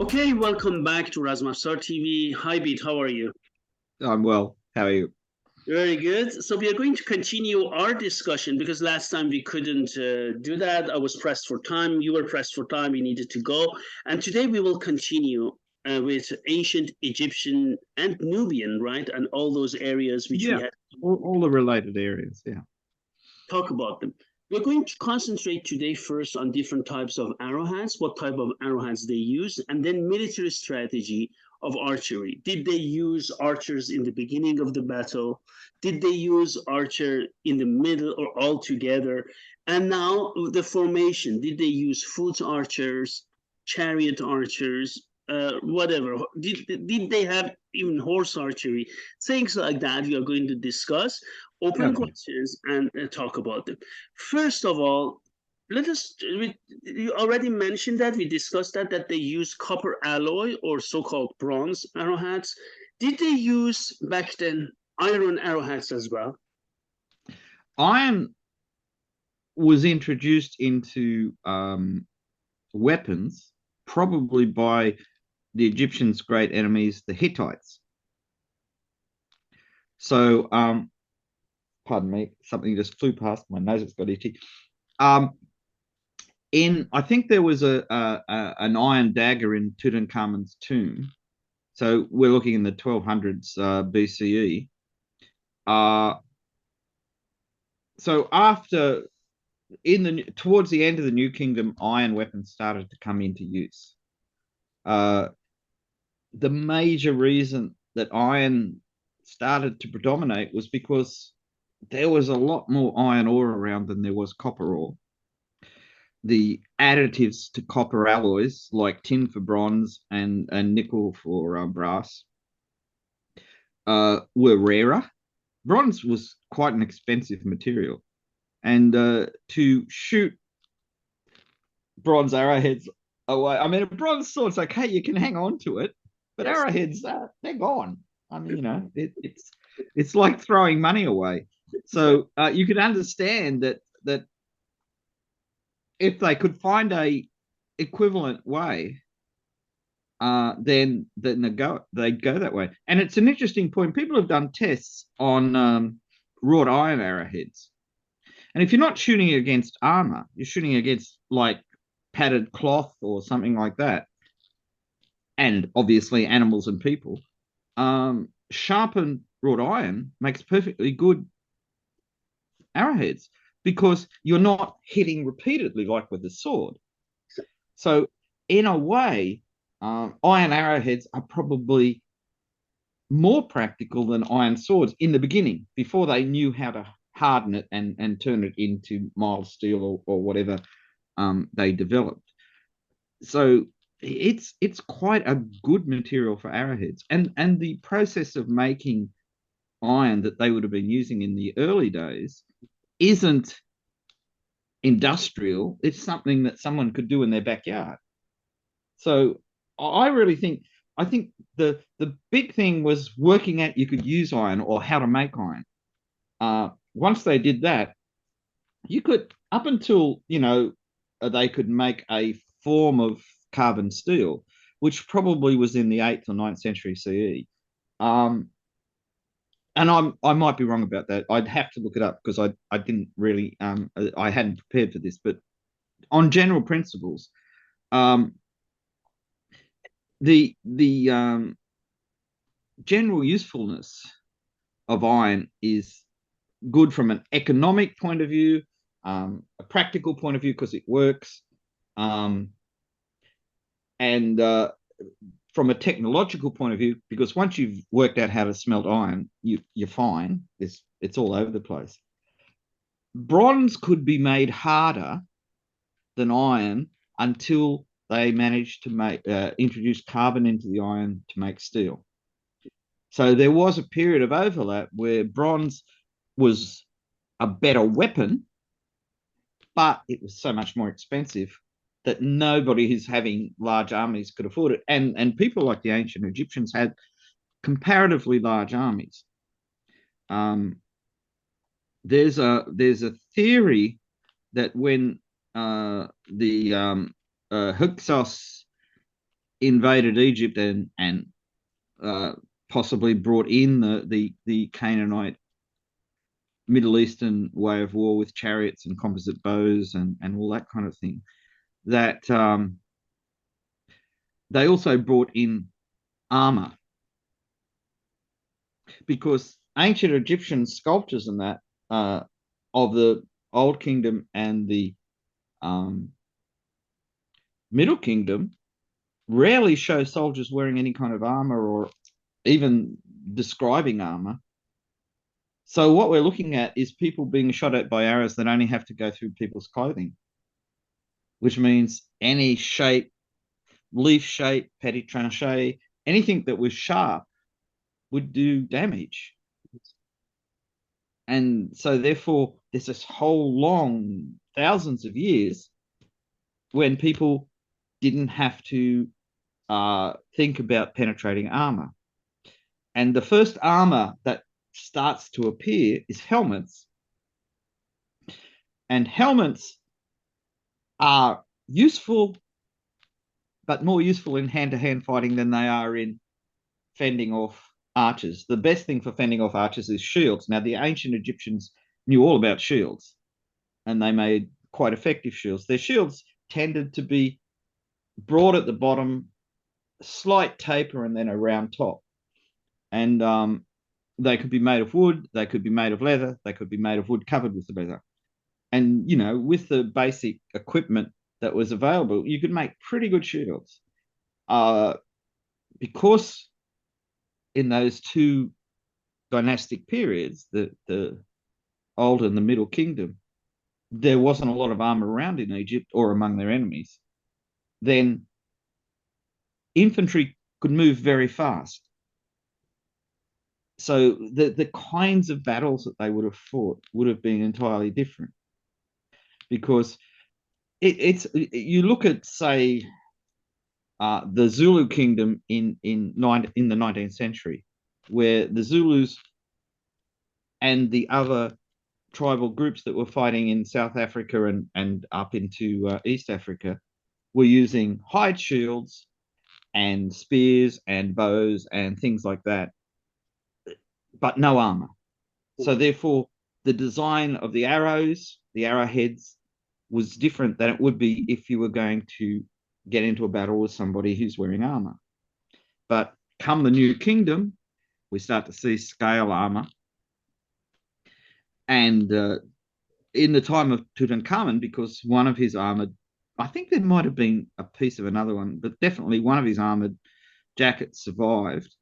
Okay, welcome back to Razmafsar TV. Hi, Bede, how are you? I'm well. How are you? Very good. So we are going to continue our discussion because last time we couldn't do that. I was pressed for time. You were pressed for time. We needed to go. And today we will continue with ancient Egyptian and Nubian, right? And all those areas which we Yeah, had all the related areas. Yeah. talk about them. We're going to concentrate today first on different types of arrowheads, what type of arrowheads they use, and then military strategy of archery. Did they use archers in the beginning of the battle? Did they use archer in the middle or all together? And now the formation. Did they use foot archers, chariot archers, whatever? Did they have even horse archery? Things like that we are going to discuss, open Okay. questions, and talk about them. First of all, let us. You already mentioned that we discussed that they use copper alloy or so-called bronze arrowheads. Did they use back then iron arrowheads as well? Iron was introduced into weapons probably by the Egyptians' great enemies, the Hittites. So, pardon me, something just flew past my nose. It's got itchy. Um, I think there was an iron dagger in Tutankhamun's tomb. So we're looking in the 1200s BCE. Uh, so after towards the end of the New Kingdom, iron weapons started to come into use. Uh, the major reason that iron started to predominate was because there was a lot more iron ore around than there was copper ore. The additives to copper alloys, like tin for bronze and nickel for brass, were rarer. Bronze was quite an expensive material, and to shoot bronze arrowheads away. I mean, a bronze sword's okay, you can hang on to it, but Yes. arrowheads, they're gone. I mean, it's like throwing money away. So you could understand that if they could find a equivalent way, then they'd go that way. And it's an interesting point. People have done tests on wrought iron arrowheads, and if you're not shooting against armor, you're shooting against like padded cloth or something like that, and obviously animals and people. Sharpened wrought iron makes perfectly good arrowheads because you're not hitting repeatedly like with the sword. So, in a way, iron arrowheads are probably more practical than iron swords in the beginning before they knew how to harden it and turn it into mild steel or whatever they developed. So it's quite a good material for arrowheads, and the process of making iron that they would have been using in the early days isn't industrial. It's something that someone could do in their backyard. So I really think the big thing was working out you could use iron or how to make iron. Once they did that, you could, up until they could make a form of carbon steel, which probably was in the 8th or 9th century CE. And I might be wrong about that. I'd have to look it up because I didn't really I hadn't prepared for this. But on general principles, um, the general usefulness of iron is good from an economic point of view, a practical point of view because it works, um, and from a technological point of view, because once you've worked out how to smelt iron, you're fine. It's all over the place. Bronze could be made harder than iron until they managed to introduce carbon into the iron to make steel. So there was a period of overlap where bronze was a better weapon, but it was so much more expensive that nobody who's having large armies could afford it. And people like the ancient Egyptians had comparatively large armies. Um, there's a theory that when the Hyksos invaded Egypt and possibly brought in the Canaanite Middle Eastern way of war with chariots and composite bows and all that kind of thing, that they also brought in armor, because ancient Egyptian sculptures and that of the Old Kingdom and the Middle Kingdom rarely show soldiers wearing any kind of armor or even describing armor. So what we're looking at is people being shot at by arrows that only have to go through people's clothing, which means any shape, leaf shape, petit tranché, anything that was sharp would do damage. And so therefore there's this whole long thousands of years when people didn't have to think about penetrating armor. And the first armor that starts to appear is helmets. And helmets are useful, but more useful in hand-to-hand fighting than they are in fending off archers. The best thing for fending off archers is shields. Now, the ancient Egyptians knew all about shields, and they made quite effective shields. Their shields tended to be broad at the bottom, slight taper, and then a round top. And they could be made of wood, they could be made of leather, they could be made of wood covered with the leather. And, you know, with the basic equipment that was available, you could make pretty good shields. Because in those two dynastic periods, the Old and the Middle Kingdom, there wasn't a lot of armor around in Egypt or among their enemies, then infantry could move very fast. So the kinds of battles that they would have fought would have been entirely different, because you look at, say, the Zulu kingdom in the 19th century, where the Zulus and the other tribal groups that were fighting in South Africa and up into East Africa were using hide shields and spears and bows and things like that, but no armor. So therefore, the design of the arrows, the arrowheads, was different than it would be if you were going to get into a battle with somebody who's wearing armor. But come the New Kingdom, we start to see scale armor. And in the time of Tutankhamun, because one of his armored, I think there might have been a piece of another one, but definitely one of his armored jackets survived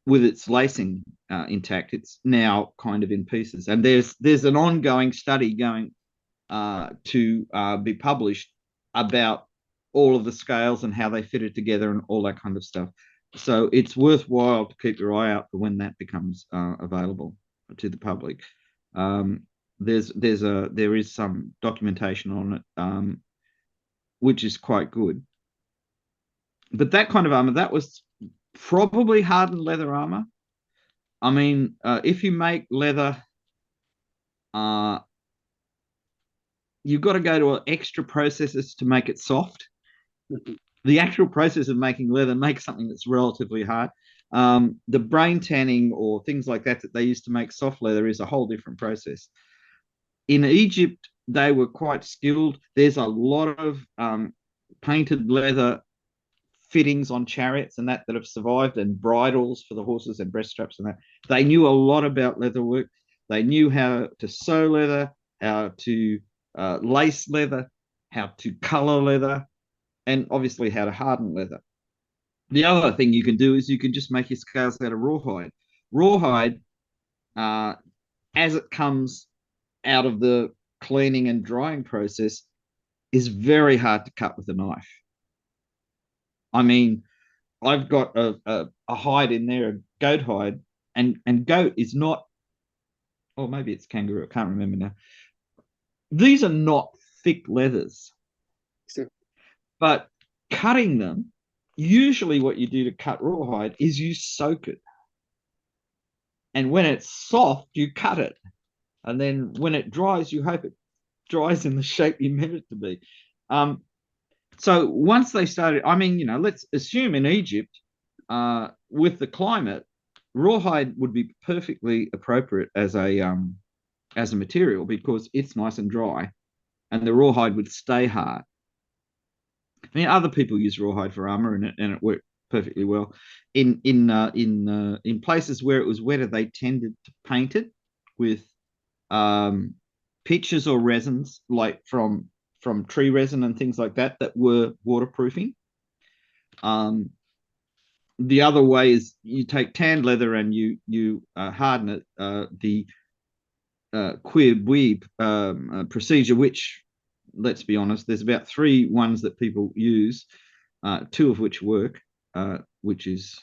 with its lacing intact. It's now kind of in pieces. And there's an ongoing study going to be published about all of the scales and how they fitted together and all that kind of stuff. So it's worthwhile to keep your eye out for when that becomes available to the public. There is some documentation on it, which is quite good. But that kind of armor, that was probably hardened leather armor. I mean, if you make leather, you've got to go to extra processes to make it soft. The actual process of making leather makes something that's relatively hard. The brain tanning or things like that they used to make soft leather is a whole different process. In Egypt, they were quite skilled. There's a lot of painted leather fittings on chariots and that have survived, and bridles for the horses and breast straps and that. They knew a lot about leather work. They knew how to sew leather, how to lace leather, how to color leather, and obviously how to harden leather. The other thing you can do is you can just make your scales out of rawhide. Rawhide, as it comes out of the cleaning and drying process, is very hard to cut with a knife. I mean, I've got a hide in there, a goat hide, and goat is not, or maybe it's kangaroo, I can't remember now. These are not thick leathers. Sure. But cutting them, usually what you do to cut rawhide is you soak it. And when it's soft, you cut it. And then when it dries, you hope it dries in the shape you meant it to be. So once they started, I mean, let's assume in Egypt, with the climate, rawhide would be perfectly appropriate as a material because it's nice and dry, and the rawhide would stay hard. I mean, other people use rawhide for armor, and it worked perfectly well. In places where it was wetter, they tended to paint it with pitches or resins, like from tree resin and things like that, that were waterproofing. The other way is you take tanned leather and you harden it. The queer weeb procedure, which, let's be honest, there's about 3 ones that people use, 2 of which work, which is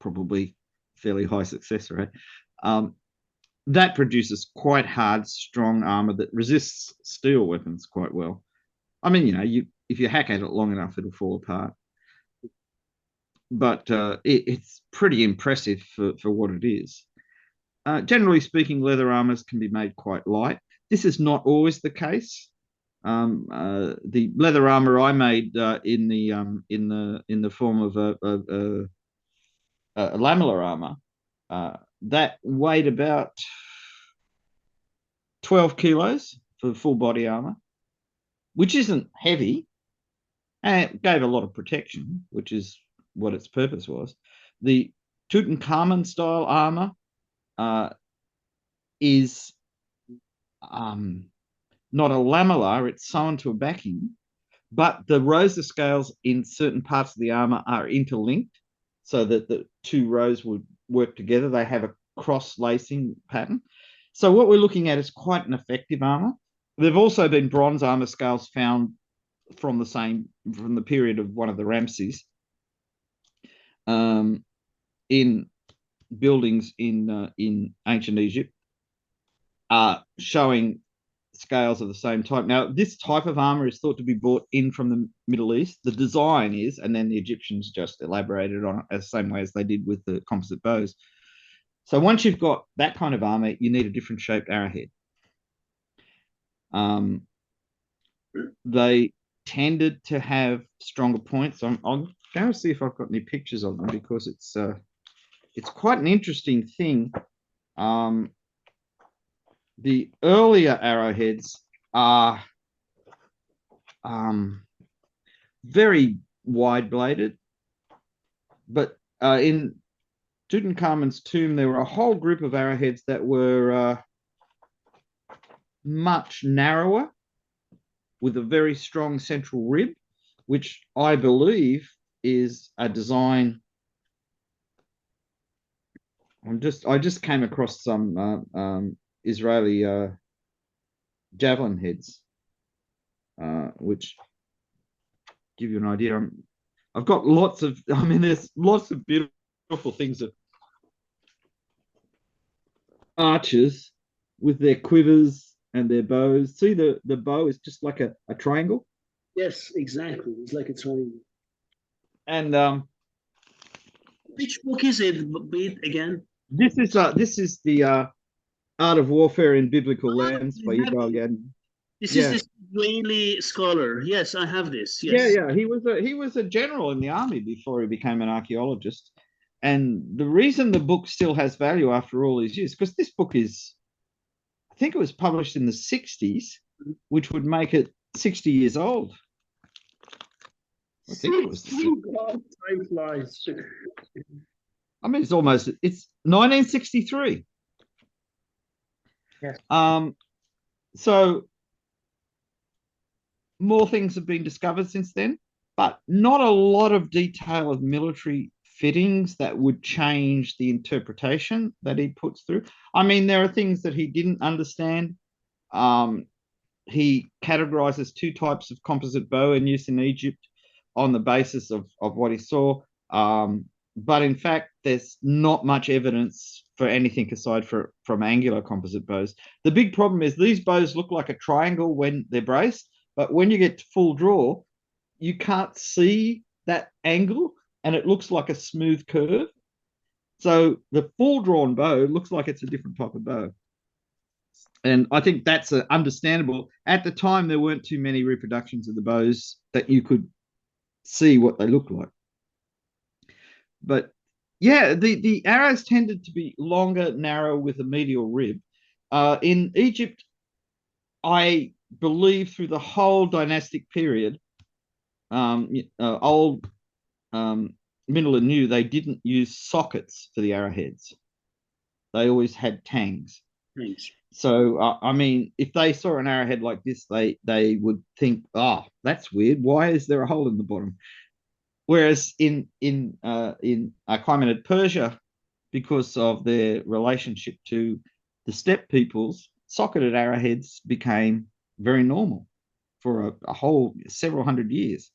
probably fairly high success rate. That produces quite hard, strong armor that resists steel weapons quite well. I mean, if you hack at it long enough, it'll fall apart. But it's pretty impressive for what it is. Generally speaking, leather armors can be made quite light. This is not always the case. The leather armor I made in the form of a lamellar armor that weighed about 12 kilos for full body armor, which isn't heavy, and it gave a lot of protection, which is what its purpose was. The Tutankhamun style armor is not a lamellar, it's sewn to a backing, but the rows of scales in certain parts of the armor are interlinked so that the 2 rows would work together. They have a cross-lacing pattern. So what we're looking at is quite an effective armor. There have also been bronze armor scales found from the period of one of the Ramses in buildings in ancient Egypt, showing scales of the same type. Now, this type of armor is thought to be brought in from the Middle East. The design is, and then the Egyptians just elaborated on it the same way as they did with the composite bows. So once you've got that kind of armor, you need a different shaped arrowhead. They tended to have stronger points. I'm going to see if I've got any pictures of them, because it's quite an interesting thing. The earlier arrowheads are very wide bladed, but in Tutankhamun's tomb, there were a whole group of arrowheads that were much narrower, with a very strong central rib, which I believe is a design. I just came across some Israeli javelin heads, which give you an idea. I've got lots of, there's lots of beautiful things that archers with their quivers and their bows. See, the bow is just like a triangle. Yes, exactly. It's like a triangle. And which book is it, Bede, again? This is the Art of Warfare in Biblical Lands by Yuval Yad. This is this Israeli scholar. Yes, I have this. Yes. Yeah. He was a general in the army before he became an archaeologist. And the reason the book still has value after all these years, because this book is, I think it was published in the 60s, which would make it 60 years old. I think it was. God, time flies. It's 1963. Yes. So more things have been discovered since then, but not a lot of detail of military fittings that would change the interpretation that he puts through. There are things that he didn't understand. He categorizes 2 types of composite bow in use in Egypt on the basis of what he saw. But in fact, there's not much evidence for anything aside from angular composite bows. The big problem is these bows look like a triangle when they're braced, but when you get to full draw, you can't see that angle, and it looks like a smooth curve. So the full drawn bow looks like it's a different type of bow. And I think that's understandable. At the time, there weren't too many reproductions of the bows that you could see what they look like. But yeah, the arrows tended to be longer, narrow, with a medial rib. In Egypt, I believe through the whole dynastic period, old, middle, and new, they didn't use sockets for the arrowheads. They always had tangs. Thanks. So I mean, if they saw an arrowhead like this, they would think, "Oh, that's weird. Why is there a hole in the bottom?" Whereas in Achaemenid Persia, because of their relationship to the steppe peoples, socketed arrowheads became very normal for a whole several hundred years.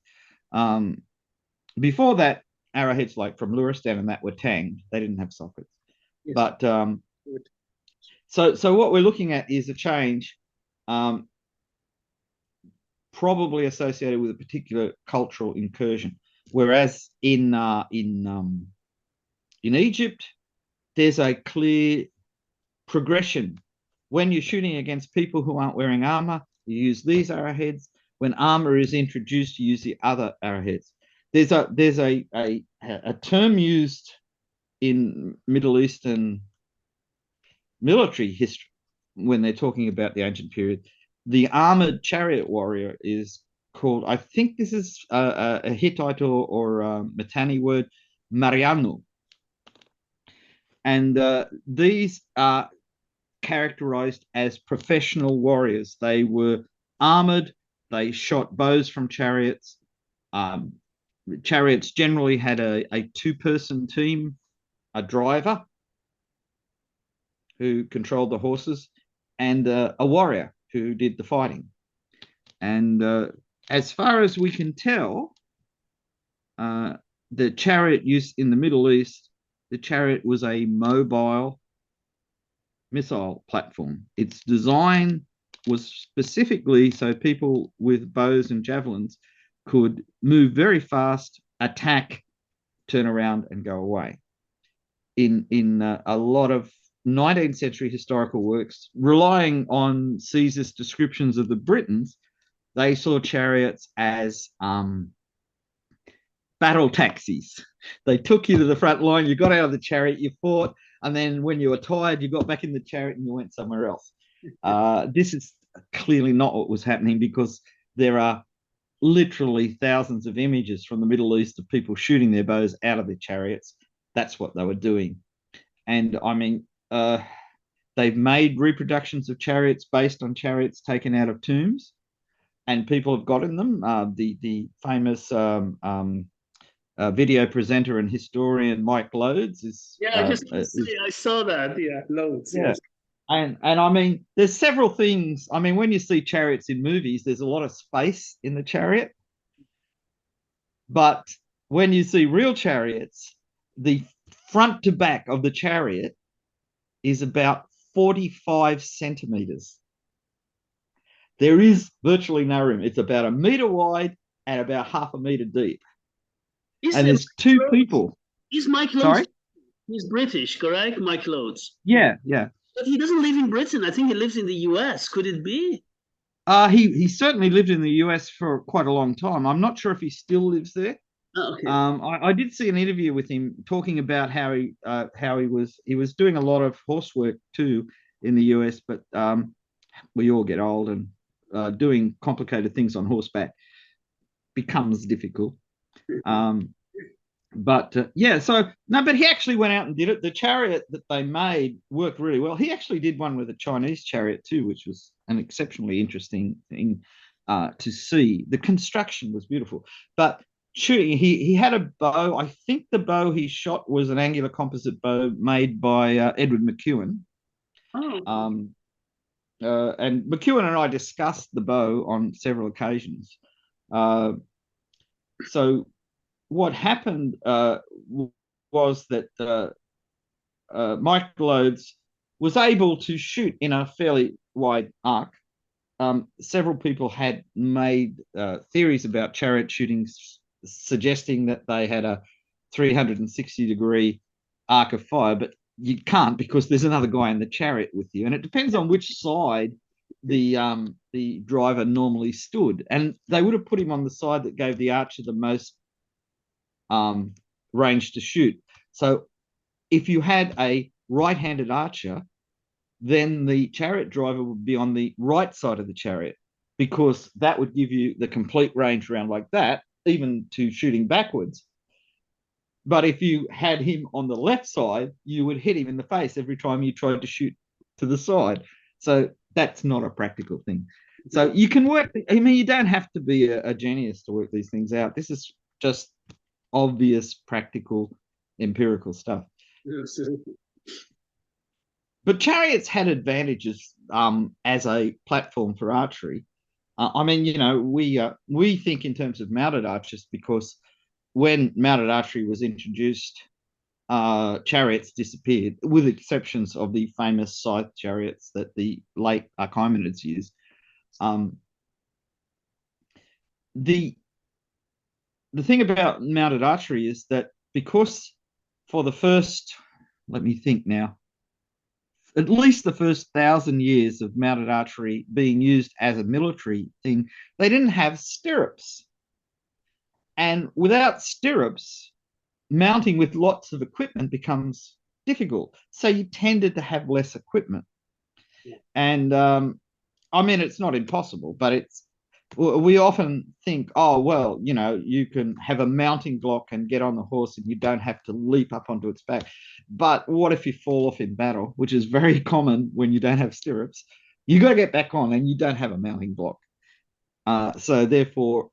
Before that, arrowheads like from Luristan and that were tanged. They didn't have sockets. Yes. But so what we're looking at is a change, probably associated with a particular cultural incursion. Whereas in Egypt, there's a clear progression. When you're shooting against people who aren't wearing armor, you use these arrowheads. When armor is introduced, you use the other arrowheads. There's a term used in Middle Eastern military history when they're talking about the ancient period. The armored chariot warrior is called, I think this is a Hittite or Mitanni word, Marianu. And these are characterized as professional warriors. They were armored. They shot bows from chariots. Chariots generally had a two-person team, a driver who controlled the horses, and a warrior who did the fighting. And as far as we can tell, the chariot use in the Middle East, the chariot was a mobile missile platform. Its design was specifically so people with bows and javelins could move very fast, attack, turn around, and go away. In a lot of 19th century historical works, relying on Caesar's descriptions of the Britons, they saw chariots as battle taxis. They took you to the front line, you got out of the chariot, you fought, and then when you were tired, you got back in the chariot and you went somewhere else. This is clearly not what was happening, because there are literally thousands of images from the Middle East of people shooting their bows out of their chariots. That's what they were doing. And I mean, they've made reproductions of chariots based on chariots taken out of tombs, and people have gotten them. The famous video presenter and historian Mike Lodes is. Yeah, I saw that. Yeah, Lodes. Yeah. Yes. And I mean, there's several things. I mean, when you see chariots in movies, there's a lot of space in the chariot. But when you see real chariots, the front to back of the chariot is about 45 centimeters. There is virtually no room. It's about 1 meter wide and about half a meter deep. And there's two people. Is Mike Lodes? Sorry? He's British, correct? Mike Lodes. Yeah, yeah. But he doesn't live in Britain. I think he lives in the US. Could it be? He certainly lived in the US for quite a long time. I'm not sure if he still lives there. Oh, okay. I did see an interview with him talking about how he was doing a lot of horse work too in the US, but we all get old, and doing complicated things on horseback becomes difficult. But he actually went out and did it. The chariot that they made worked really well. He actually did one with a Chinese chariot too, which was an exceptionally interesting thing to see. The construction was beautiful. But shooting, he had a bow. I think the bow he shot was an angular composite bow made by Edward McEwen. Oh. And McEwen and I discussed the bow on several occasions. So what happened was that Mike Lodes was able to shoot in a fairly wide arc. Several people had made theories about chariot shooting, suggesting that they had a 360-degree arc of fire, but you can't, because there's another guy in the chariot with you, and it depends on which side the driver normally stood, and they would have put him on the side that gave the archer the most range to shoot. So if you had a right-handed archer, then the chariot driver would be on the right side of the chariot, because that would give you the complete range around like that, even to shooting backwards. But if you had him on the left side, you would hit him in the face every time you tried to shoot to the side. So that's not a practical thing. So you can work, I mean, you don't have to be a genius to work these things out. This is just obvious, practical, empirical stuff. Yes. But chariots had advantages as a platform for archery. I mean, you know, we think in terms of mounted archers, because when mounted archery was introduced, chariots disappeared, with exceptions of the famous scythe chariots that the late Achaemenids used. The thing about mounted archery is that because for the first, let me think now, at least the first 1,000 years of mounted archery being used as a military thing, they didn't have stirrups. And without stirrups, mounting with lots of equipment becomes difficult. So you tended to have less equipment. And I mean, it's not impossible, but it's, we often think, oh, well, you know, you can have a mounting block and get on the horse and you don't have to leap up onto its back. But what if you fall off in battle, which is very common when you don't have stirrups? You got to get back on and you don't have a mounting block. So therefore,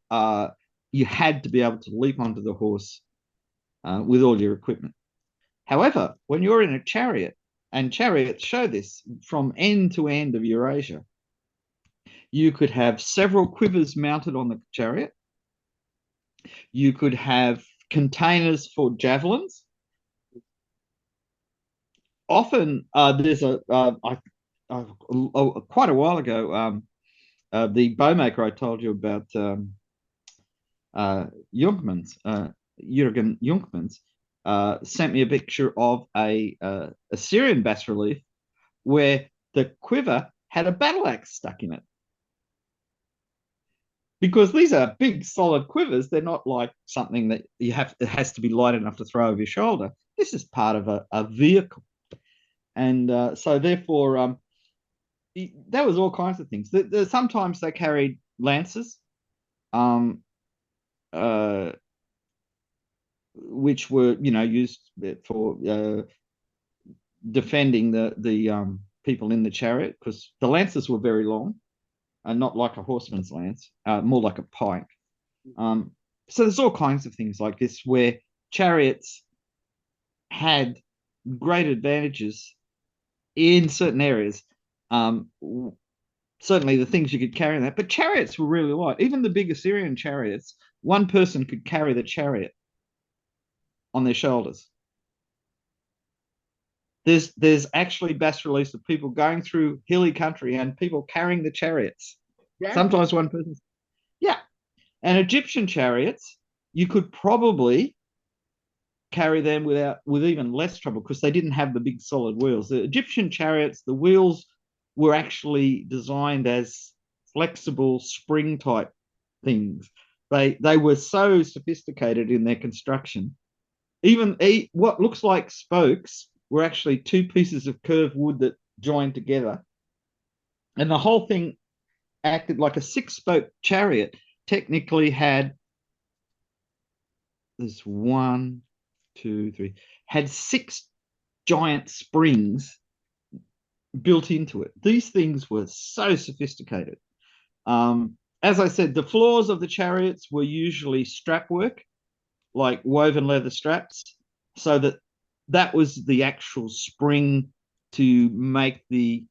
you had to be able to leap onto the horse with all your equipment. However, when you're in a chariot, and chariots show this from end to end of Eurasia, you could have several quivers mounted on the chariot. You could have containers for javelins. Often there's quite a while ago, the bowmaker I told you about, Junkmans, Jürgen Junkmans, sent me a picture of a Assyrian bas relief where the quiver had a battle axe stuck in it. Because these are big, solid quivers. They're not like something that you have, it has to be light enough to throw over your shoulder. This is part of a vehicle. And so therefore, there was all kinds of things. Sometimes they carried lances, which were, you know, used for defending the people in the chariot, because the lances were very long, and not like a horseman's lance, more like a pike. So there's all kinds of things like this where chariots had great advantages in certain areas. Certainly the things you could carry in that, but chariots were really light. Even the big Assyrian chariots, one person could carry the chariot on their shoulders. There's actually bas reliefs of people going through hilly country and people carrying the chariots. Yeah. Sometimes one person. Yeah. And Egyptian chariots, you could probably carry them with even less trouble, because they didn't have the big solid wheels. The Egyptian chariots, the wheels were actually designed as flexible spring type things. They were so sophisticated in their construction. Even what looks like spokes were actually two pieces of curved wood that joined together. And the whole thing acted like a 6-spoke chariot. Technically had, there's 1, 2, 3, had 6 giant springs built into it. These things were so sophisticated. As I said, the floors of the chariots were usually strap work, like woven leather straps, so that was the actual spring to make the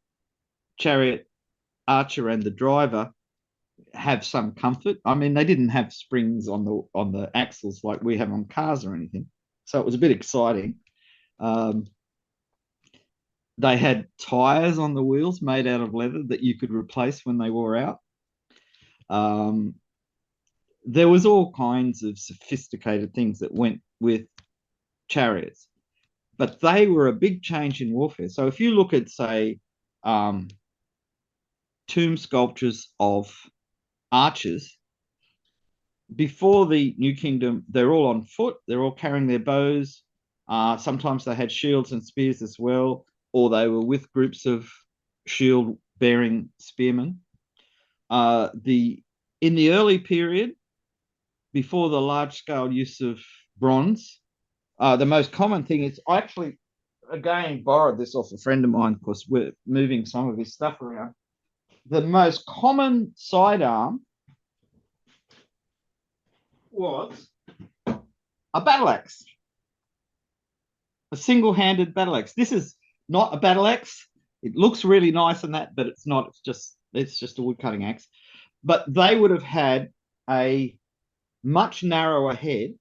chariot archer and the driver have some comfort. I mean, they didn't have springs on the axles like we have on cars or anything, so it was a bit exciting. They had tires on the wheels made out of leather that you could replace when they wore out. There was all kinds of sophisticated things that went with chariots, but they were a big change in warfare. So if you look at, say, tomb sculptures of archers, before the New Kingdom, they're all on foot. They're all carrying their bows. Sometimes they had shields and spears as well, or they were with groups of shield-bearing spearmen. In the early period, before the large-scale use of bronze, the most common thing is, I actually, again, borrowed this off a friend of mine because we're moving some of his stuff around. The most common sidearm was a battle axe, a single-handed battle axe. This is not a battle axe. It looks really nice and that, but it's not. It's just a wood cutting axe. But they would have had a much narrower head,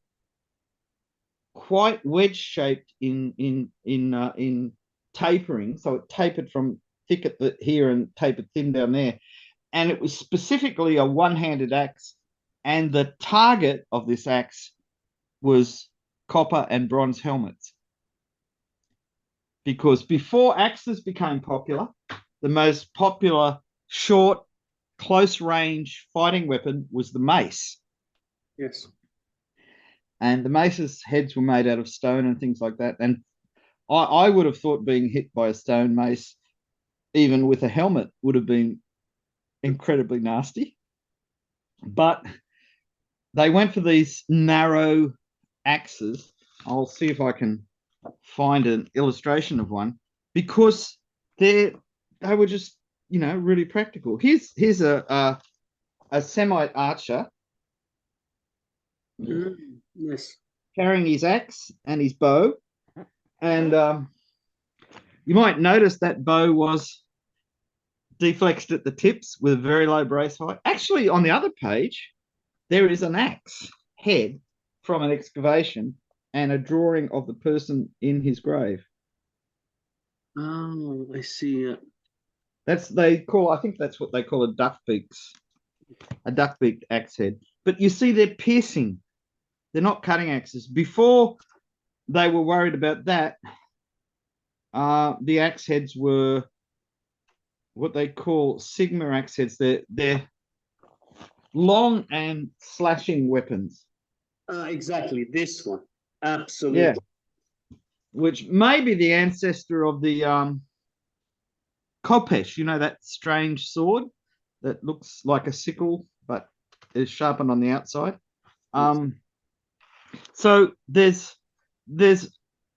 quite wedge shaped in tapering. So it tapered from thick at the here and tapered thin down there. And it was specifically a one-handed axe. And the target of this axe was copper and bronze helmets. Because before axes became popular, the most popular short, close-range fighting weapon was the mace. Yes. And the mace's heads were made out of stone and things like that. And I would have thought being hit by a stone mace, even with a helmet, would have been incredibly nasty. But they went for these narrow axes. I'll see if I can find an illustration of one, because they were just, really practical. Here's a Semiarcher. Yes. Carrying his axe and his bow. And you might notice that bow was deflexed at the tips with a very low brace height. Actually, on the other page, there is an axe head from an excavation and a drawing of the person in his grave. Oh, I see. I think that's what they call a duckbeaked axe head. But you see, they're piercing. They're not cutting axes. Before they were worried about that, the axe heads were what they call Sigma axe heads. They're long and slashing weapons. Exactly, this one. Absolutely. Yeah. Which may be the ancestor of the Kopesh, that strange sword that looks like a sickle but is sharpened on the outside. So there's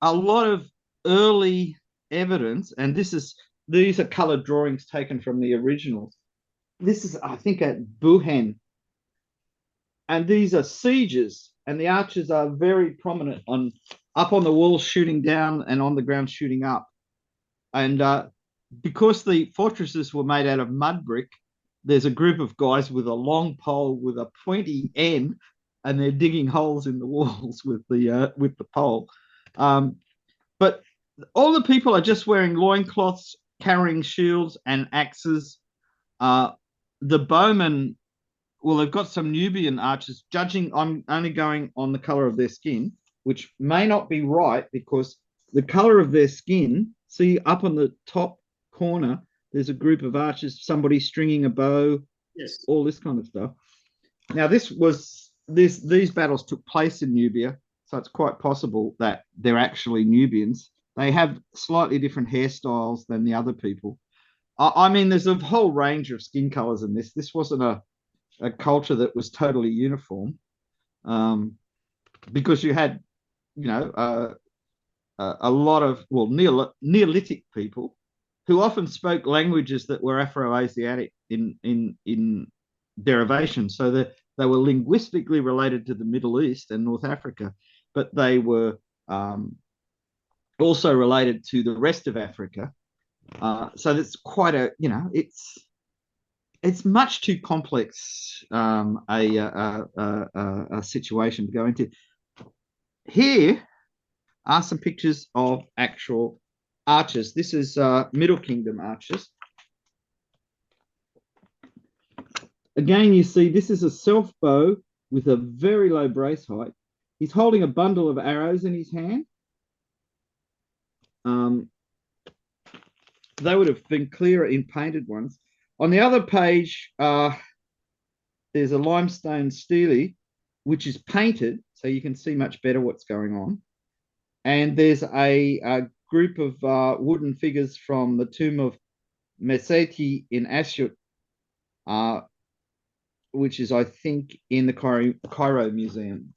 a lot of early evidence, and these are colored drawings taken from the originals. This is, I think, at Buhen, and these are sieges, and the archers are very prominent up on the walls shooting down and on the ground shooting up. And because the fortresses were made out of mud brick, there's a group of guys with a long pole with a pointy end, and they're digging holes in the walls with the pole. But all the people are just wearing loincloths, carrying shields and axes. The bowmen, well, they've got some Nubian archers. Judging, I'm only going on the color of their skin, which may not be right, because the color of their skin, see up on the top corner, there's a group of archers, somebody stringing a bow, yes, all this kind of stuff. Now, these battles took place in Nubia, so it's quite possible that they're actually Nubians. They have slightly different hairstyles than the other people. I mean, there's a whole range of skin colors in this. This wasn't a culture that was totally uniform, because you had, a lot of, Neolithic people who often spoke languages that were Afro-Asiatic in derivation. So they were linguistically related to the Middle East and North Africa, but they were also related to the rest of Africa. So that's quite it's much too complex a situation to go into. Here are some pictures of actual archers. This is Middle Kingdom archers. Again, you see this is a self bow with a very low brace height. He's holding a bundle of arrows in his hand. They would have been clearer in painted ones. On the other page, there's a limestone stele which is painted, so you can see much better what's going on. And there's a group of wooden figures from the tomb of Meseti in Asyut, which is, I think, in the Cairo Museum.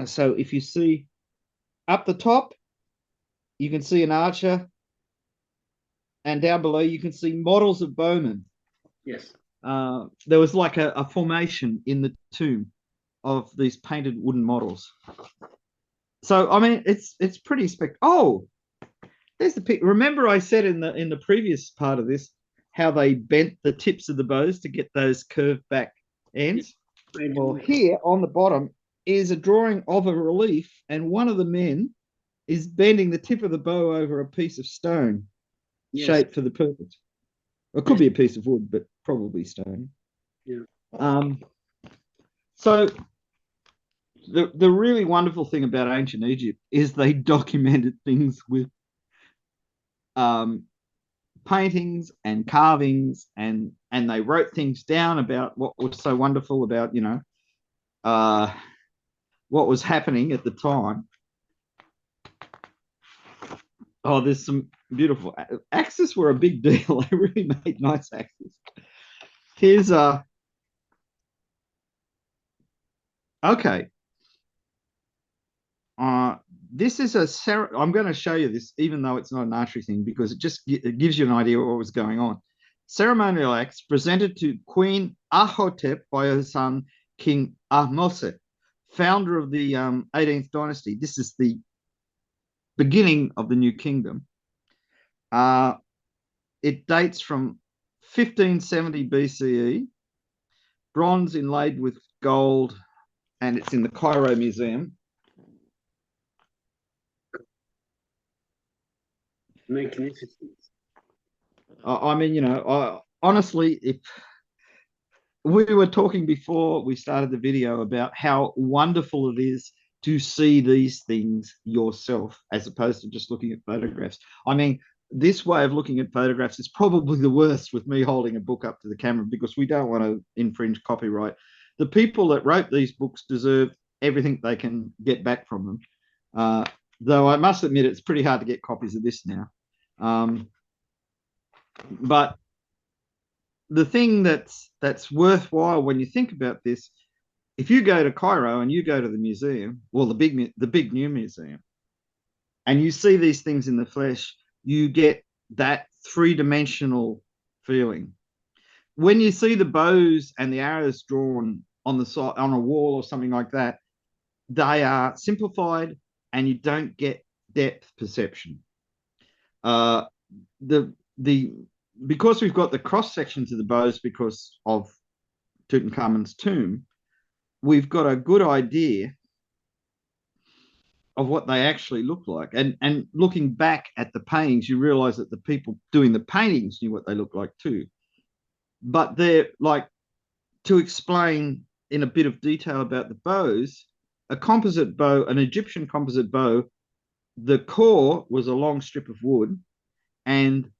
So if you see up the top, you can see an archer, and down below you can see models of bowmen. Yes. There was like a formation in the tomb of these painted wooden models. So I mean, it's pretty Oh, there's the pic. Remember, I said in the previous part of this how they bent the tips of the bows to get those curved back ends. Well, here on the bottom is a drawing of a relief, and one of the men is bending the tip of the bow over a piece of stone, yes, shaped for the purpose. It could be a piece of wood, but probably stone. Yeah. So the really wonderful thing about ancient Egypt is they documented things with paintings and carvings, and they wrote things down about what was so wonderful about, you know, what was happening at the time. Oh, there's some beautiful axes were a big deal. They really made nice axes. Here's okay. This is I'm going to show you this, even though it's not an archery thing, because it gives you an idea of what was going on. Ceremonial axe presented to Queen Ahotep by her son, King Ahmoset, founder of the 18th dynasty. This is the beginning of the New Kingdom. It dates from 1570 BCE, bronze inlaid with gold, and it's in the Cairo Museum. Magnificent. I mean, you know, honestly, if we were talking before we started the video about how wonderful it is to see these things yourself as opposed to just looking at photographs. I mean, this way of looking at photographs is probably the worst with me holding a book up to the camera because we don't want to infringe copyright. The people that wrote these books deserve everything they can get back from them. Though I must admit, it's pretty hard to get copies of this now. But the thing that's worthwhile when you think about this, if you go to Cairo and you go to the museum, well, the big new museum, and you see these things in the flesh, you get that three-dimensional feeling. When you see the bows and the arrows drawn on the side on a wall or something like that, they are simplified and you don't get depth perception. Because we've got the cross sections of the bows because of Tutankhamun's tomb, we've got a good idea of what they actually look like. And looking back at the paintings, you realize that the people doing the paintings knew what they looked like too. But they're like, to explain in a bit of detail about the bows, a composite bow, an Egyptian composite bow, the core was a long strip of wood, and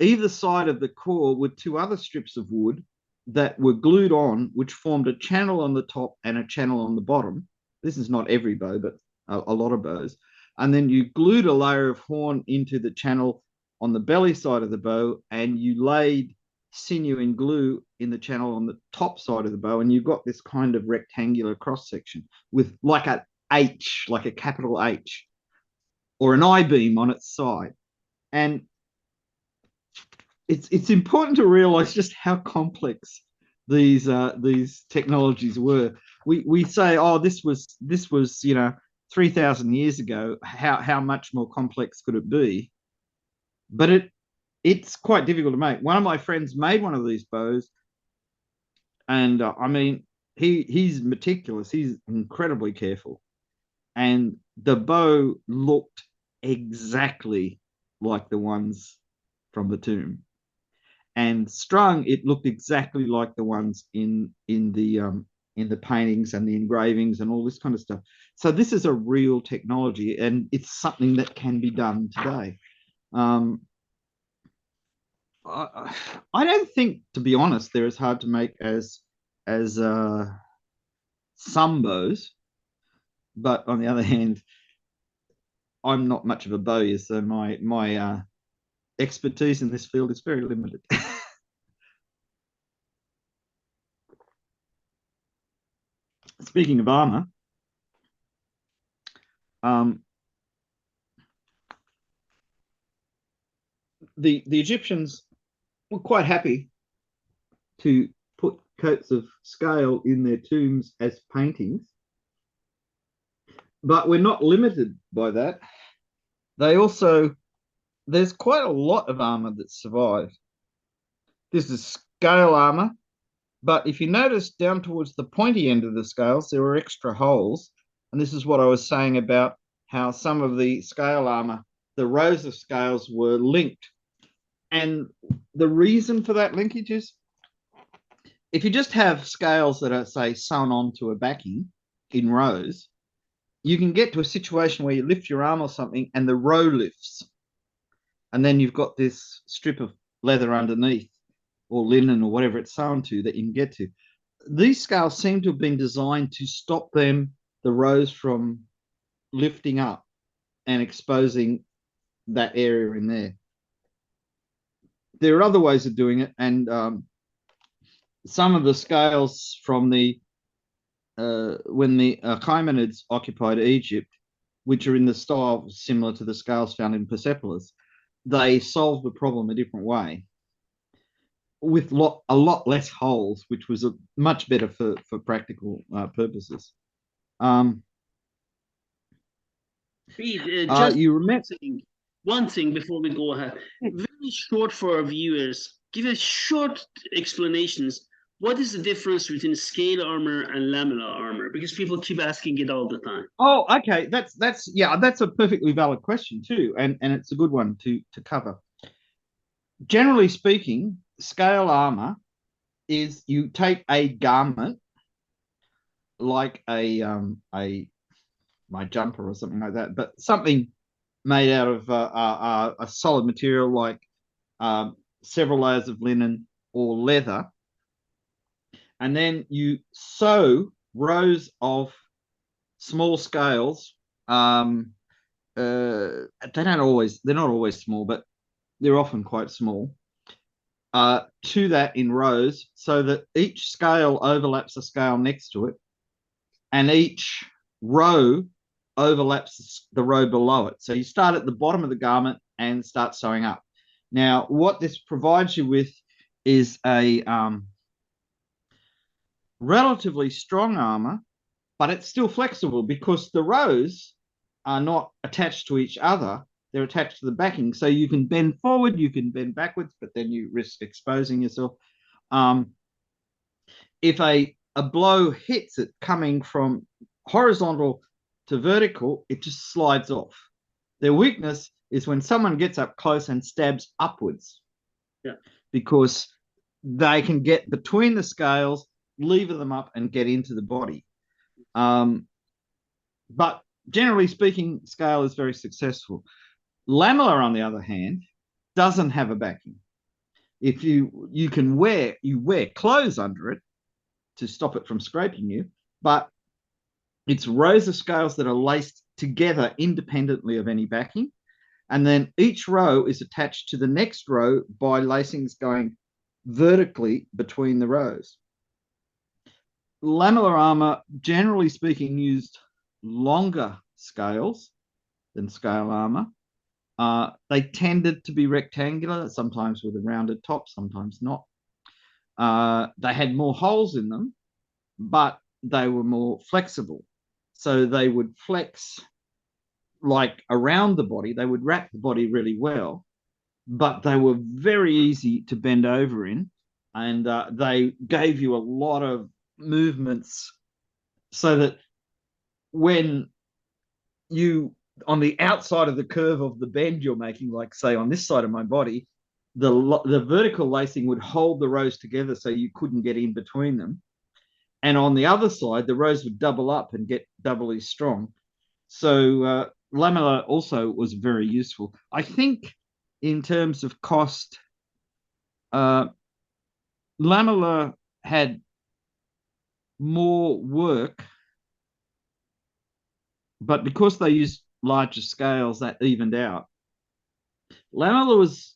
either side of the core were two other strips of wood that were glued on, which formed a channel on the top and a channel on the bottom. This is not every bow, but a lot of bows. And then you glued a layer of horn into the channel on the belly side of the bow, and you laid sinew and glue in the channel on the top side of the bow, and you've got this kind of rectangular cross section with like a H, like a capital H, or an I-beam on its side. And it's important to realize just how complex these technologies were. We say, oh, this was 3,000 years ago. How much more complex could it be? But it's quite difficult to make. One of my friends made one of these bows, and I mean, he's meticulous. He's incredibly careful, and the bow looked exactly like the ones from the tomb. And strung, it looked exactly like the ones in the paintings and the engravings and all this kind of stuff. So this is a real technology, and it's something that can be done today. I don't think, to be honest, they're as hard to make as some bows, but on the other hand, I'm not much of a bowyer, so my expertise in this field is very limited. Speaking of armor, the Egyptians were quite happy to put coats of scale in their tombs as paintings, but we're not limited by that. There's quite a lot of armor that survived. This is scale armor, but if you notice down towards the pointy end of the scales, there were extra holes. And this is what I was saying about how some of the scale armor, the rows of scales were linked. And the reason for that linkage is if you just have scales that are, say, sewn onto a backing in rows, you can get to a situation where you lift your arm or something and the row lifts. And then you've got this strip of leather underneath or linen or whatever it's sewn to that you can get to. These scales seem to have been designed to stop the rows from lifting up and exposing that area in there. There are other ways of doing it, and some of the scales from the when the Achaemenids occupied Egypt, which are in the style similar to the scales found in Persepolis, they solved the problem a different way with a lot less holes, which was much better for practical purposes. Bede, just you remember one thing before we go ahead. Very short for our viewers. Give us short explanations. What is the difference between scale armor and lamellar armor? Because people keep asking it all the time. Oh, okay. That's a perfectly valid question too, and it's a good one to cover. Generally speaking, scale armor is you take a garment like my jumper or something like that, but something made out of a solid material like several layers of linen or leather, and then you sew rows of small scales. They're not always small, but they're often quite small. To that in rows, so that each scale overlaps a scale next to it, and each row overlaps the row below it. So you start at the bottom of the garment and start sewing up. Now, what this provides you with is a relatively strong armor, but it's still flexible because the rows are not attached to each other. They're attached to the backing. So you can bend forward, you can bend backwards, but then you risk exposing yourself. If a blow hits it coming from horizontal to vertical, it just slides off. Their weakness is when someone gets up close and stabs upwards. Yeah. Because they can get between the scales, lever them up, and get into the body. But generally speaking, scale is very successful. Lamellar, on the other hand, doesn't have a backing. If you wear clothes under it to stop it from scraping you, but it's rows of scales that are laced together independently of any backing, and then each row is attached to the next row by lacings going vertically between the rows. Lamellar armor, generally speaking, used longer scales than scale armor. They tended to be rectangular, sometimes with a rounded top, sometimes not. They had more holes in them, but they were more flexible. So they would flex like around the body. They would wrap the body really well, but they were very easy to bend over in. And they gave you a lot of movements so that when you, on the outside of the curve of the bend you're making, like say on this side of my body, the vertical lacing would hold the rows together so you couldn't get in between them. And on the other side, the rows would double up and get doubly strong. So lamellar also was very useful. I think in terms of cost, lamellar had more work, but because they used larger scales, that evened out. Lamella was,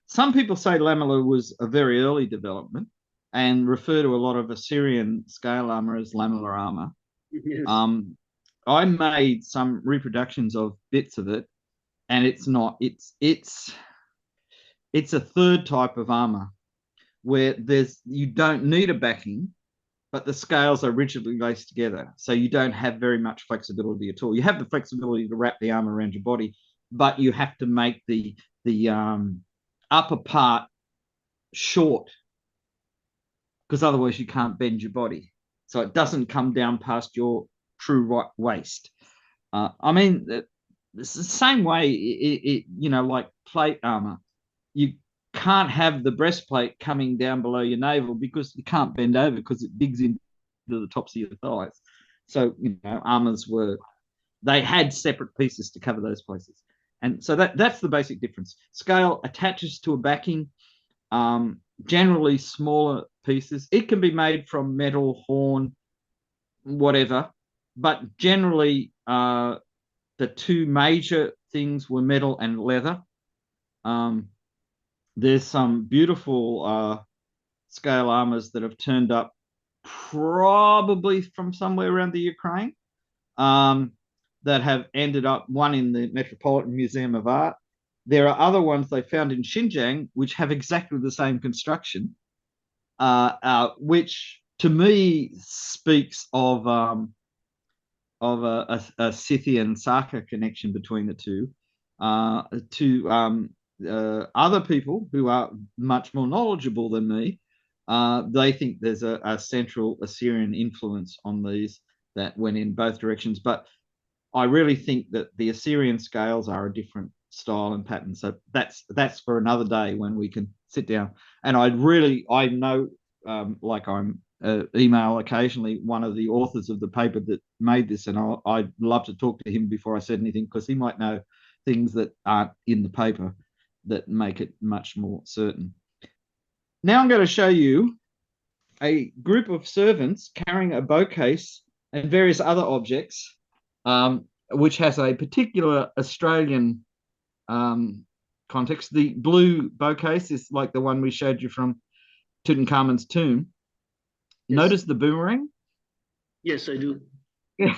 some people say Lamella was a very early development and refer to a lot of Assyrian scale armor as lamellar armor. Yes. I made some reproductions of bits of it, and it's not. It's a third type of armor where you don't need a backing, but the scales are rigidly laced together, so you don't have very much flexibility at all. You have the flexibility to wrap the armor around your body, but you have to make the upper part short, because otherwise you can't bend your body, so it doesn't come down past your true right waist. I mean, it's the same way, like plate armor. You can't have the breastplate coming down below your navel because you can't bend over because it digs into the tops of your thighs. So, armors they had separate pieces to cover those places. And so that's the basic difference. Scale attaches to a backing, generally smaller pieces. It can be made from metal, horn, whatever, but generally the two major things were metal and leather. There's some beautiful scale armors that have turned up probably from somewhere around the Ukraine, that have ended up, one in the Metropolitan Museum of Art. There are other ones they found in Xinjiang which have exactly the same construction, which to me speaks of a Scythian Saka connection between the two. To other people who are much more knowledgeable than me, they think there's a central Assyrian influence on these that went in both directions. But I really think that the Assyrian scales are a different style and pattern. So that's for another day when we can sit down. And I know, like I'm email occasionally one of the authors of the paper that made this, and I'd love to talk to him before I said anything, because he might know things that aren't in the paper that make it much more certain. Now I'm going to show you a group of servants carrying a bow case and various other objects, which has a particular Australian context. The blue bow case is like the one we showed you from Tutankhamun's tomb. Yes. Notice the boomerang? Yes, I do. Yeah.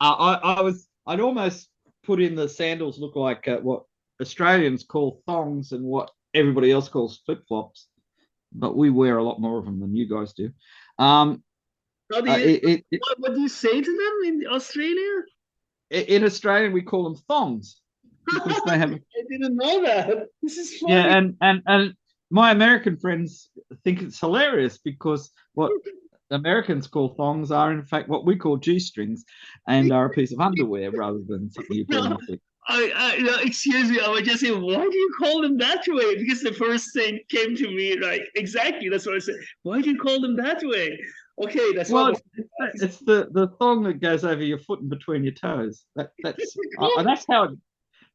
I'd almost put in the sandals look like what Australians call thongs and what everybody else calls flip-flops, but we wear a lot more of them than you guys do. What do you say to them in Australia? In Australia, we call them thongs because they have. I didn't know that. This is funny. Yeah, and my American friends think it's hilarious because what Americans call thongs are in fact what we call G-strings, and are a piece of underwear rather than something you call them. Excuse me, I was just saying, why do you call them that way? Because the first thing came to me, right? Exactly, that's what I said. Why do you call them that way? Okay, that's it's the thong that goes over your foot and between your toes. That's how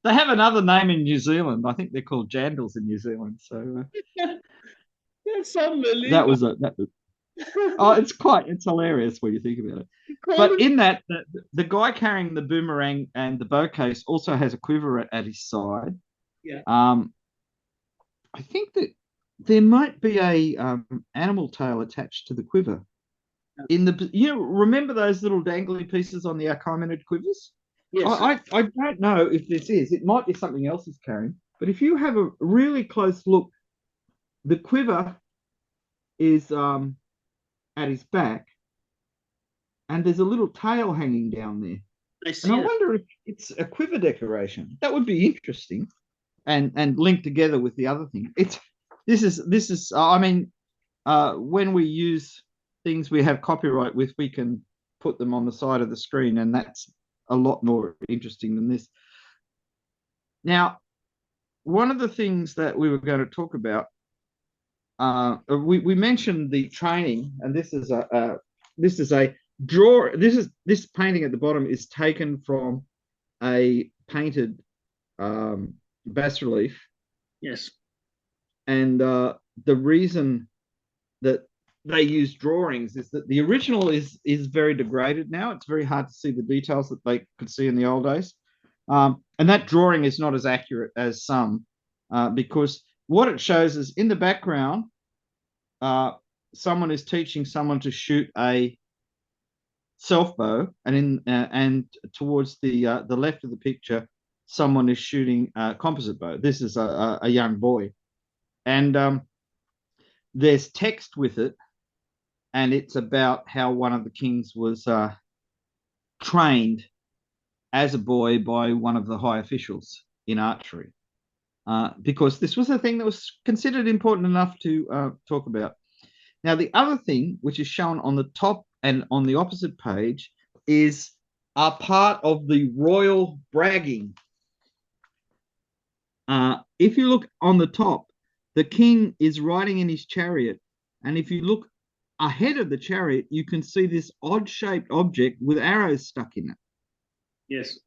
they have another name in New Zealand. I think they're called jandals in New Zealand. So that's unbelievable. That was it's hilarious when you think about it. But in that, the guy carrying the boomerang and the bow case also has a quiver at his side. Yeah. I think that there might be a animal tail attached to the quiver. In the remember those little dangly pieces on the Achaemenid quivers? Yes. I don't know if this is. It might be something else he's carrying. But if you have a really close look, the quiver is at his back, and there's a little tail hanging down there. I wonder if it's a quiver decoration. That would be interesting, and linked together with the other thing. This is. I mean, when we use things we have copyright with, we can put them on the side of the screen, and that's a lot more interesting than this. Now, one of the things that we were going to talk about, we mentioned the training, and this is a draw. This painting at the bottom is taken from a painted bas relief. Yes. And the reason that they use drawings is that the original is very degraded now. It's very hard to see the details that they could see in the old days. And that drawing is not as accurate as some, because what it shows is in the background, someone is teaching someone to shoot a self bow, and towards the left of the picture, someone is shooting a composite bow. This is a young boy, and there's text with it, and it's about how one of the kings was trained as a boy by one of the high officials in archery, because this was a thing that was considered important enough to talk about. Now, the other thing, which is shown on the top and on the opposite page, is a part of the royal bragging. If you look on the top, the king is riding in his chariot, and if you look ahead of the chariot, you can see this odd-shaped object with arrows stuck in it. Yes.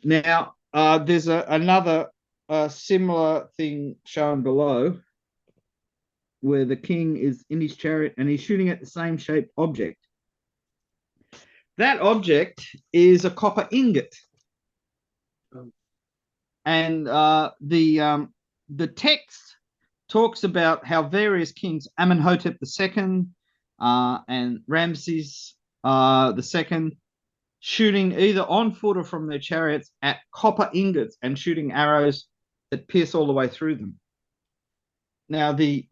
Now, there's another similar thing shown below, where the king is in his chariot and he's shooting at the same shaped object. That object is a copper ingot. And the text talks about how various kings, Amenhotep II and Ramses II, shooting either on foot or from their chariots at copper ingots and shooting arrows that pierce all the way through them. Now, the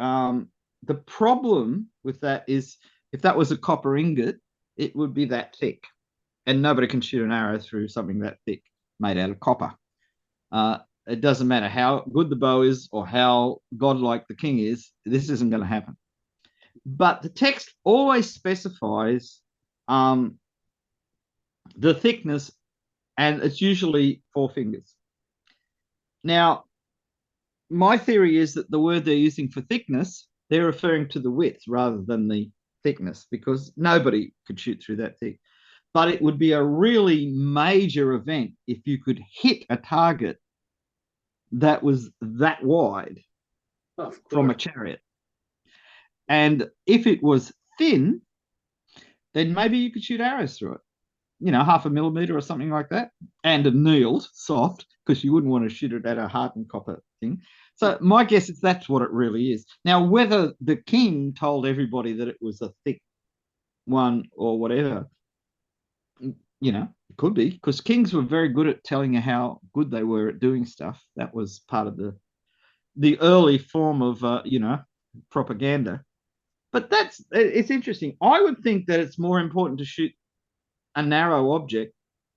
problem with that is, if that was a copper ingot, it would be that thick, and nobody can shoot an arrow through something that thick made out of copper. It doesn't matter how good the bow is or how godlike the king is, this isn't going to happen. But the text always specifies the thickness, and it's usually 4 fingers. Now, my theory is that the word they're using for thickness, they're referring to the width rather than the thickness, because nobody could shoot through that thick. But it would be a really major event if you could hit a target that was that wide from a chariot. And if it was thin, then maybe you could shoot arrows through it, you know, 0.5 millimeter or something like that, and annealed, soft, because you wouldn't want to shoot it at a hardened copper thing. So my guess is that's what it really is. Now, whether the king told everybody that it was a thick one or whatever, you know, it could be, because kings were very good at telling you how good they were at doing stuff. That was part of the early form of, you know, propaganda. But it's interesting. I would think that it's more important to shoot a narrow object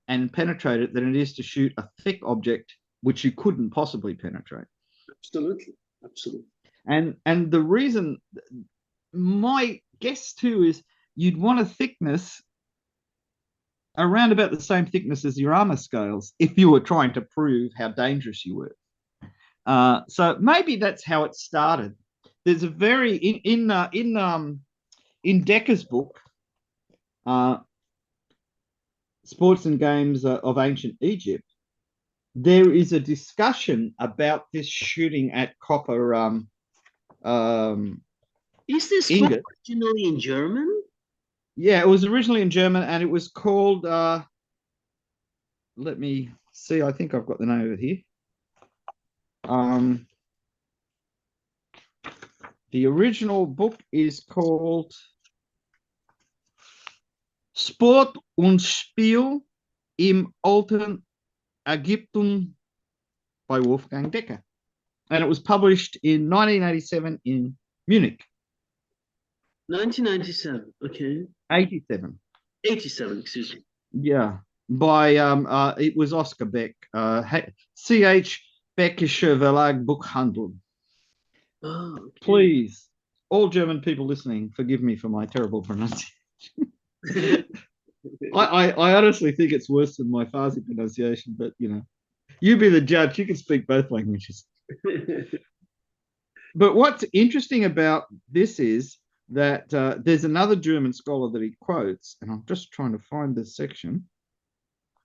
and penetrate it than it is to shoot a thick object which you couldn't possibly penetrate. Absolutely. Absolutely. And the reason, my guess too, is you'd want a thickness around about the same thickness as your armor scales if you were trying to prove how dangerous you were. So maybe that's how it started. There's a very in Decker's book, Sports and Games of Ancient Egypt, there is a discussion about this shooting at copper Is this ingot. originally in German? Yeah, it was originally in German, and it was called, let me see, I think I've got the name of it here. The original book is called Sport und Spiel im alten Ägypten by Wolfgang Decker. And it was published in 1987 in Munich. 1997, okay. 87. 87, excuse me. Yeah, by, it was Oscar Beck, C.H. Beckischer Verlag Buchhandel. Oh, okay. Please, all German people listening, forgive me for my terrible pronunciation. I honestly think it's worse than my Farsi pronunciation, but you know, you be the judge. You can speak both languages. But what's interesting about this is that there's another German scholar that he quotes, and I'm just trying to find this section,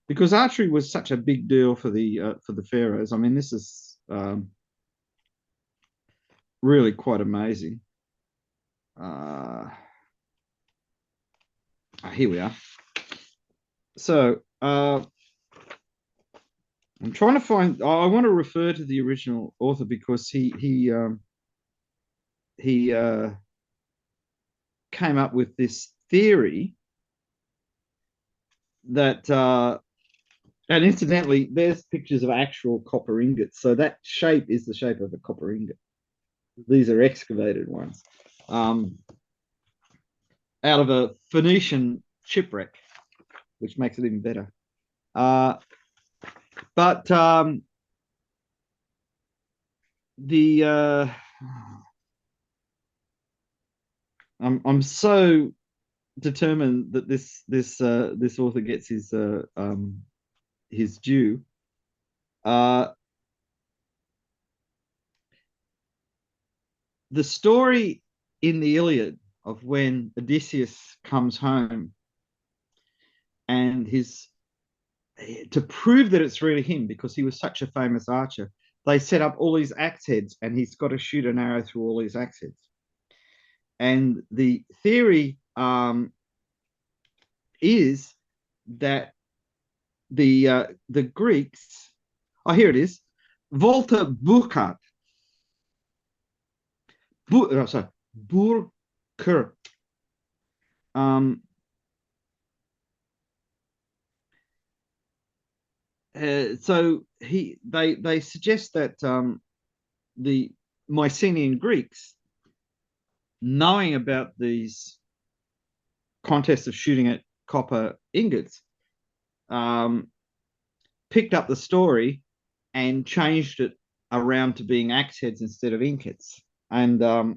because archery was such a big deal for the pharaohs. I mean, this is really quite amazing. here we are. So I'm trying to find. I want to refer to the original author because he came up with this theory that, and incidentally, there's pictures of actual copper ingots. So that shape is the shape of a copper ingot. These are excavated ones, out of a Phoenician shipwreck, which makes it even better. But I'm so determined that this author gets his due. The story in the Iliad of when Odysseus comes home and to prove that it's really him, because he was such a famous archer, they set up all these axe heads and he's got to shoot an arrow through all these axe heads. And the theory is that the Greeks, here it is, Volta Burkhardt, Burkhardt. So they suggest that the Mycenaean Greeks, knowing about these contests of shooting at copper ingots, picked up the story and changed it around to being axe heads instead of ingots. And that,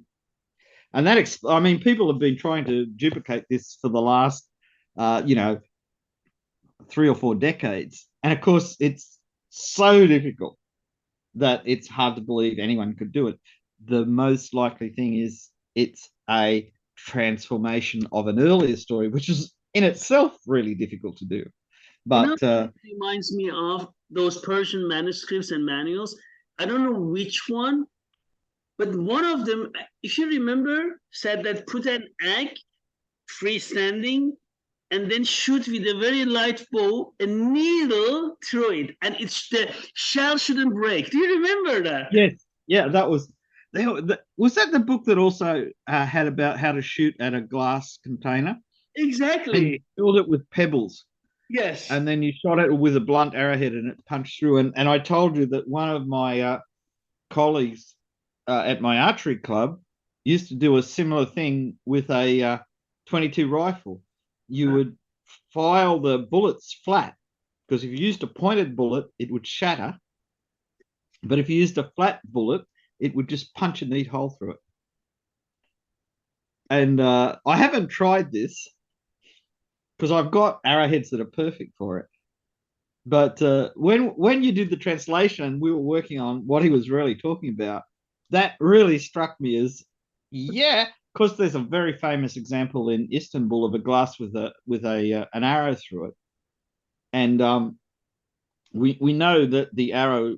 I mean, people have been trying to duplicate this for the last, 3 or 4 decades. And of course, it's so difficult that it's hard to believe anyone could do it. The most likely thing is it's a transformation of an earlier story, which is in itself really difficult to do. But it reminds me of those Persian manuscripts and manuals. I don't know which one, but one of them, if you remember, said that put an egg freestanding and then shoot with a very light bow, a needle through it, and the shell shouldn't break. Do you remember that? Yes, yeah, that was that the book that also had about how to shoot at a glass container? Exactly. And filled it with pebbles. Yes. And then you shot it with a blunt arrowhead and it punched through. And I told you that one of my colleagues at my archery club used to do a similar thing with a 22 rifle. You would file the bullets flat, because if you used a pointed bullet, it would shatter. But if you used a flat bullet, it would just punch a neat hole through it. And I haven't tried this because I've got arrowheads that are perfect for it. But when you did the translation, we were working on what he was really talking about. That really struck me as, yeah, because there's a very famous example in Istanbul of a glass with an arrow through it, and we know that the arrow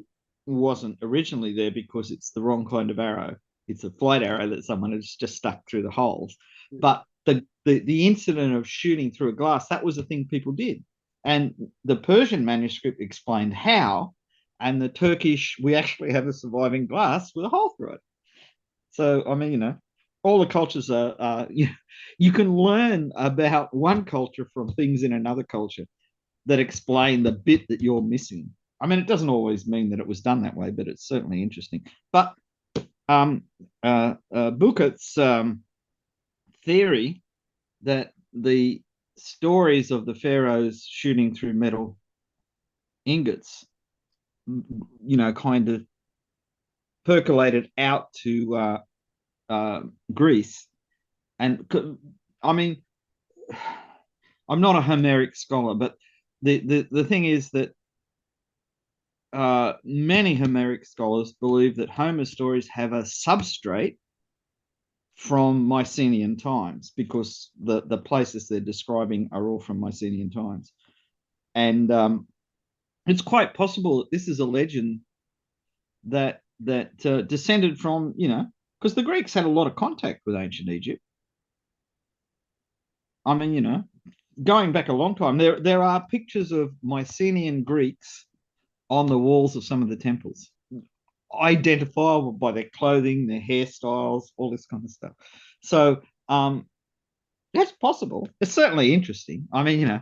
wasn't originally there because it's the wrong kind of arrow. It's a flight arrow that someone has just stuck through the holes. But the incident of shooting through a glass, that was a thing people did. And the Persian manuscript explained how, and the Turkish, we actually have a surviving glass with a hole through it. So, I mean, all the cultures are you can learn about one culture from things in another culture that explain the bit that you're missing. I mean, it doesn't always mean that it was done that way, but it's certainly interesting. But Burkhardt's theory that the stories of the pharaohs shooting through metal ingots, kind of percolated out to Greece. And I mean, I'm not a Homeric scholar, but the thing is that many Homeric scholars believe that Homer's stories have a substrate from Mycenaean times, because the places they're describing are all from Mycenaean times. And it's quite possible that this is a legend that descended from, because the Greeks had a lot of contact with ancient Egypt. I mean, you know, going back a long time, there are pictures of Mycenaean Greeks on the walls of some of the temples, identifiable by their clothing, their hairstyles, all this kind of stuff. So that's possible. It's certainly interesting. I mean, you know,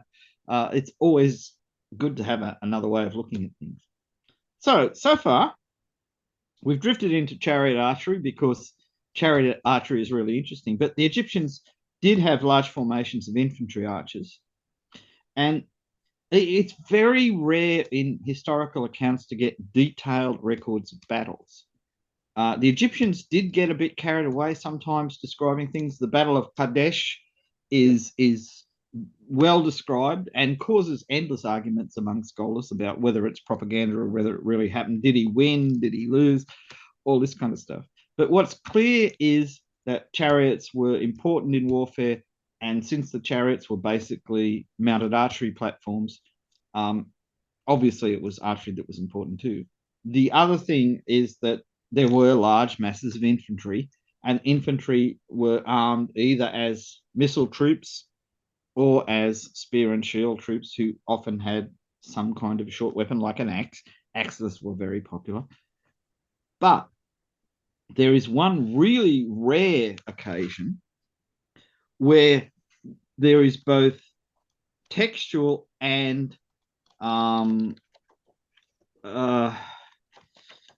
it's always good to have another way of looking at things. So far, we've drifted into chariot archery because chariot archery is really interesting. But the Egyptians did have large formations of infantry archers. And it's very rare in historical accounts to get detailed records of battles. The Egyptians did get a bit carried away sometimes describing things. The Battle of Kadesh is well described and causes endless arguments among scholars about whether it's propaganda or whether it really happened. Did he win? Did he lose? All this kind of stuff. But what's clear is that chariots were important in warfare, and since the chariots were basically mounted archery platforms, obviously it was archery that was important too. The other thing is that there were large masses of infantry, and infantry were armed either as missile troops or as spear and shield troops who often had some kind of a short weapon like an axe. Axes were very popular. But there is one really rare occasion where there is both textual and what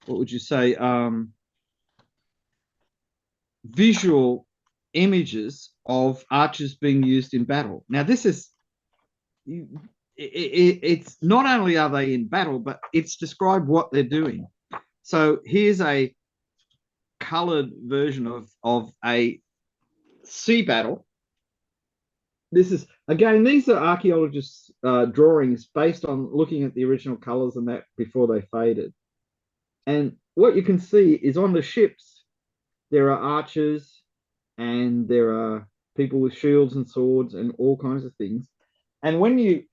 would you say, visual images of archers being used in battle. Now, this is, it's not only are they in battle, but it's described what they're doing. So here's a colored version of a sea battle. This is, again, these are archaeologists' drawings based on looking at the original colors and that before they faded. And what you can see is on the ships, there are archers and there are people with shields and swords and all kinds of things. And when you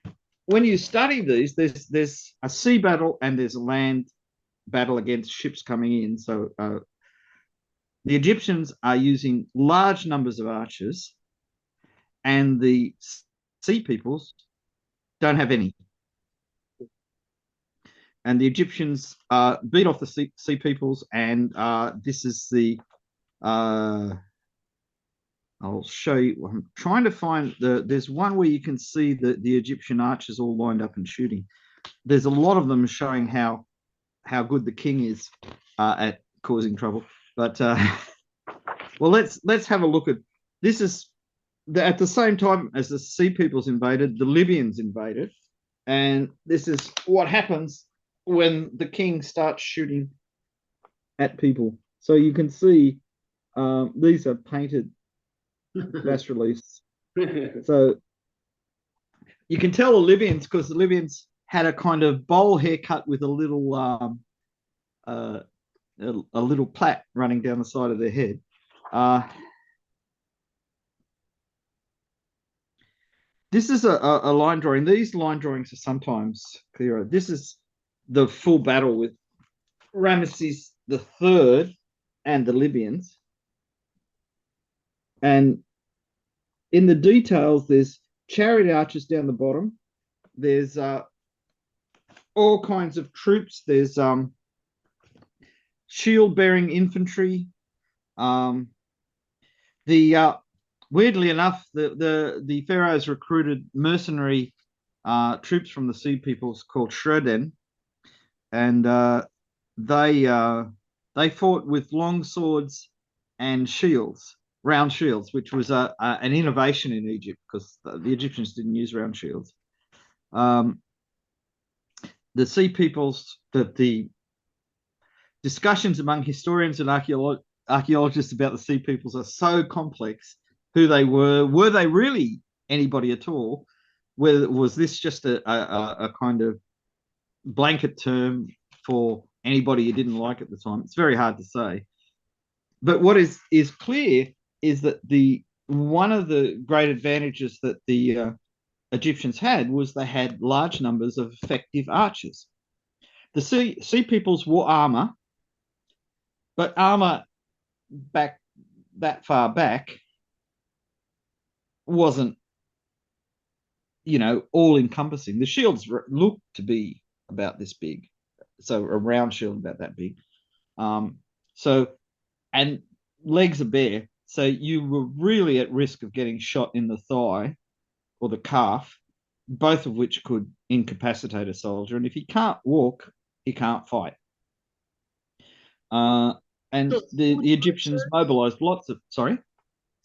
study these, there's a sea battle and there's a land battle against ships coming in. So the Egyptians are using large numbers of archers, and the sea peoples don't have any. And the Egyptians beat off the sea peoples, and this is the I'll show you. I'm trying to find there's one where you can see the Egyptian archers all lined up and shooting. There's a lot of them showing how good the king is at causing trouble. But well, let's have a look at this. Is at the same time as the sea peoples invaded, the Libyans invaded, and this is what happens when the king starts shooting at people. So you can see these are painted bas reliefs. So you can tell the Libyans because the Libyans had a kind of bowl haircut with a little plait running down the side of their head. This is a line drawing. These line drawings are sometimes clearer. This is the full battle with Ramesses III and the Libyans. And in the details, there's chariot archers down the bottom. There's all kinds of troops. There's shield-bearing infantry. Weirdly enough, the pharaohs recruited mercenary troops from the sea peoples called Shreden, and they fought with long swords and shields, round shields, which was an innovation in Egypt because the Egyptians didn't use round shields. The sea peoples, the discussions among historians and archaeologists about the sea peoples are so complex. Who they were they really anybody at all? Was this just a kind of blanket term for anybody you didn't like at the time? It's very hard to say. But what is clear is that one of the great advantages that the Egyptians had was they had large numbers of effective archers. The sea peoples wore armor, but armor back that far back wasn't all encompassing. The shields look to be about this big, so a round shield about that big. And legs are bare, so you were really at risk of getting shot in the thigh or the calf, both of which could incapacitate a soldier. And if he can't walk, he can't fight. And So the Egyptians mobilized lots of, sorry?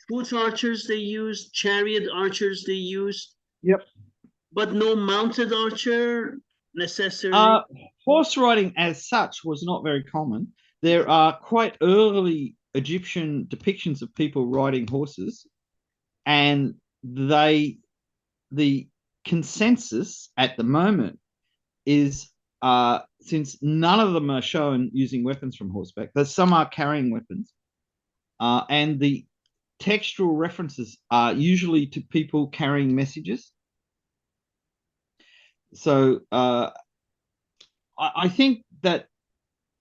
Foot archers they used, chariot archers they used. Yep. But no mounted archer necessarily. Horse riding as such was not very common. There are quite early Egyptian depictions of people riding horses, and the consensus at the moment is, since none of them are shown using weapons from horseback, that some are carrying weapons, and the textual references are usually to people carrying messages. So I think that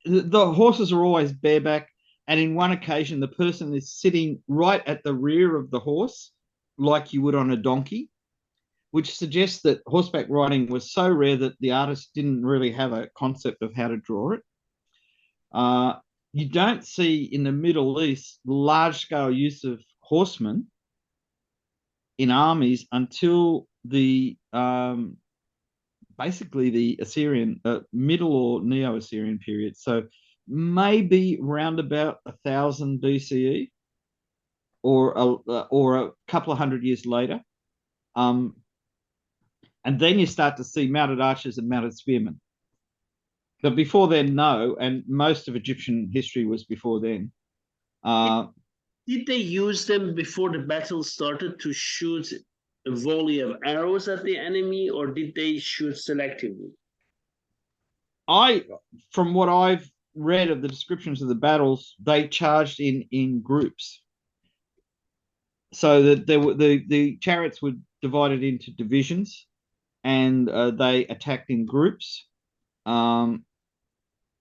the horses are always bareback, and in one occasion the person is sitting right at the rear of the horse like you would on a donkey, which suggests that horseback riding was so rare that the artist didn't really have a concept of how to draw it. You don't see in the Middle East large-scale use of horsemen in armies until the basically the Assyrian, middle or Neo-Assyrian period. So maybe round about 1000 BCE, or a couple of hundred years later. And then you start to see mounted archers and mounted spearmen. But before then, no, and most of Egyptian history was before then. Did they use them before the battle started to shoot a volley of arrows at the enemy, or did they shoot selectively? From what I've read of the descriptions of the battles, they charged in groups. So that the chariots were divided into divisions, and they attacked in groups.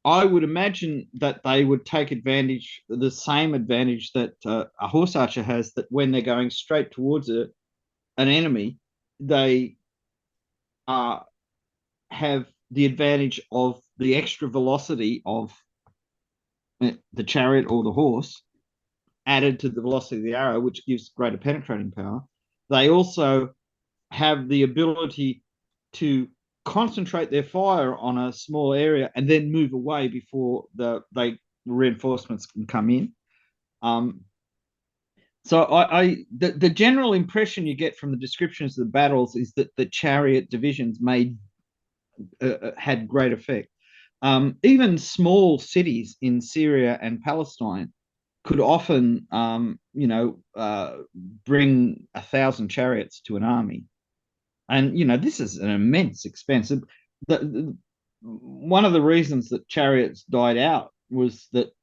I would imagine that they would take advantage, the same advantage that a horse archer has, that when they're going straight towards an enemy, they have the advantage of the extra velocity of the chariot or the horse added to the velocity of the arrow, which gives greater penetrating power. They also have the ability to concentrate their fire on a small area and then move away before the reinforcements can come in. So the general impression you get from the descriptions of the battles is that the chariot divisions had great effect. Even small cities in Syria and Palestine could often, bring 1,000 chariots to an army. And, this is an immense expense. One of the reasons that chariots died out was that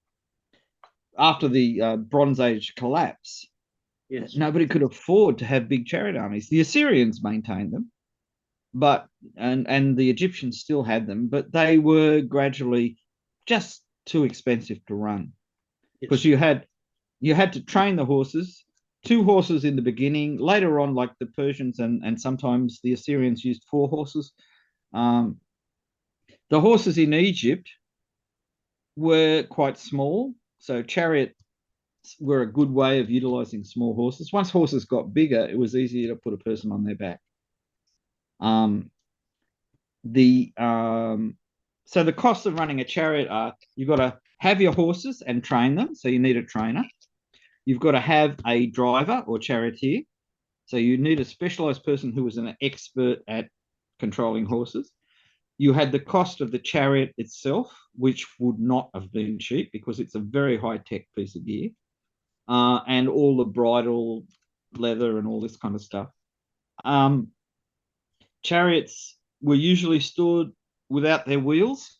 after the Bronze Age collapse, yes, nobody could afford to have big chariot armies. The Assyrians maintained them, and the Egyptians still had them, but they were gradually just too expensive to run, because you had to train the horses. 2 horses in the beginning. Later on, like the Persians and sometimes the Assyrians used 4 horses. The horses in Egypt were quite small, so chariots were a good way of utilizing small horses. Once horses got bigger, it was easier to put a person on their back. So the costs of running a chariot are, you've got to have your horses and train them, so you need a trainer. You've got to have a driver or charioteer, so you need a specialized person who is an expert at controlling horses. You had the cost of the chariot itself, which would not have been cheap because it's a very high-tech piece of gear, and all the bridle leather and all this kind of stuff. Chariots were usually stored without their wheels,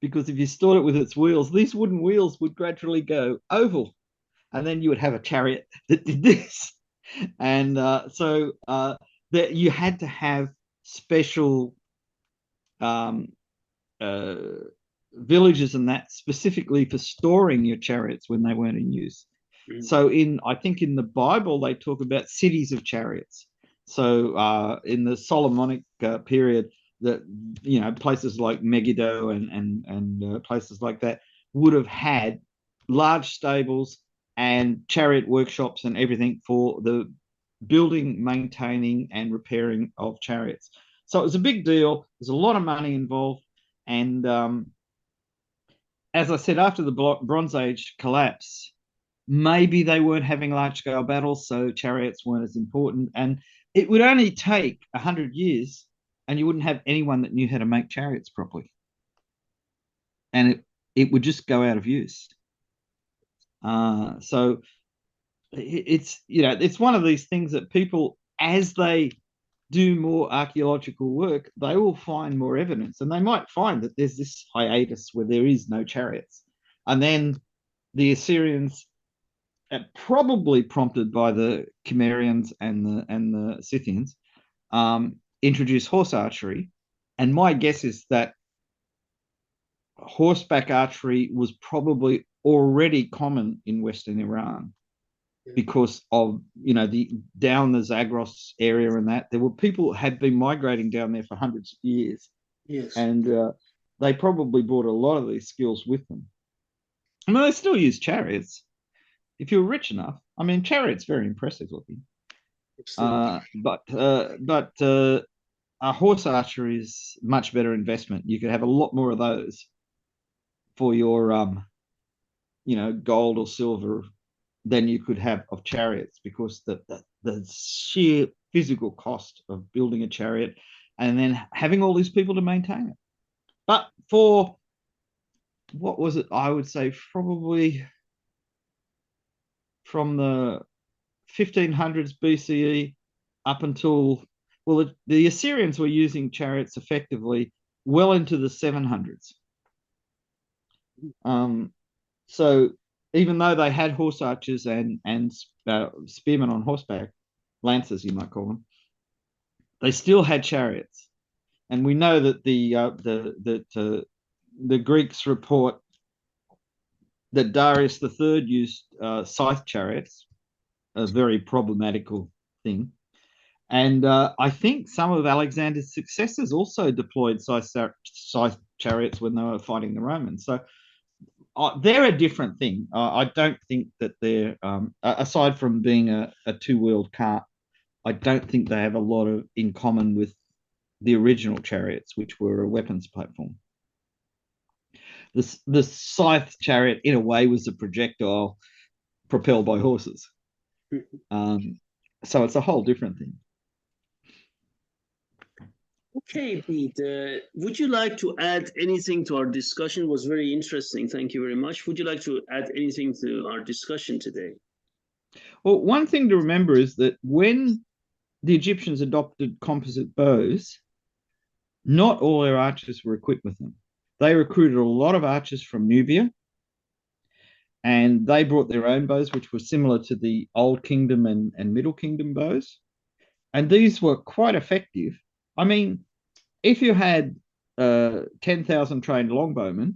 because if you stored it with its wheels, these wooden wheels would gradually go oval, and then you would have a chariot that did this. And so that you had to have special villages and that specifically for storing your chariots when they weren't in use. So I think in the Bible, they talk about cities of chariots. So in the Solomonic period, that places like Megiddo and places like that would have had large stables and chariot workshops and everything for the building, maintaining, and repairing of chariots. So it was a big deal. There's a lot of money involved, and as I said, after the Bronze Age collapse, maybe they weren't having large-scale battles, so chariots weren't as important. And it would only take 100 years, and you wouldn't have anyone that knew how to make chariots properly, and it would just go out of use. So it's one of these things that people, as they do more archaeological work, they will find more evidence, and they might find that there's this hiatus where there is no chariots, and then the Assyrians, probably prompted by the Cimmerians and the Scythians, introduced horse archery, and my guess is that horseback archery was probably already common in Western Iran because of the down the Zagros area, and that there were people had been migrating down there for hundreds of years. Yes. And they probably brought a lot of these skills with them. I mean, they still use chariots if you're rich enough. I mean, chariots very impressive looking. But a horse archery is much better investment. You could have a lot more of those for your gold or silver than you could have of chariots, because the sheer physical cost of building a chariot and then having all these people to maintain it. But for, what was it? I would say probably from the 1500s BCE up until, well, the Assyrians were using chariots effectively well into the 700s. So even though they had horse archers and spearmen on horseback, lancers you might call them, they still had chariots. And we know that the Greeks report that Darius III used scythe chariots, a very problematical thing. And I think some of Alexander's successors also deployed scythe chariots when they were fighting the Romans. So they're a different thing. I don't think that they're, aside from being a two-wheeled cart, I don't think they have a lot in common with the original chariots, which were a weapons platform. The scythe chariot, in a way, was a projectile propelled by horses. So it's a whole different thing. Okay, Bede, would you like to add anything to our discussion? It was very interesting. Thank you very much. Would you like to add anything to our discussion today? Well, one thing to remember is that when the Egyptians adopted composite bows, not all their archers were equipped with them. They recruited a lot of archers from Nubia, and they brought their own bows, which were similar to the Old Kingdom and Middle Kingdom bows. And these were quite effective. I mean, if you had 10,000 trained longbowmen,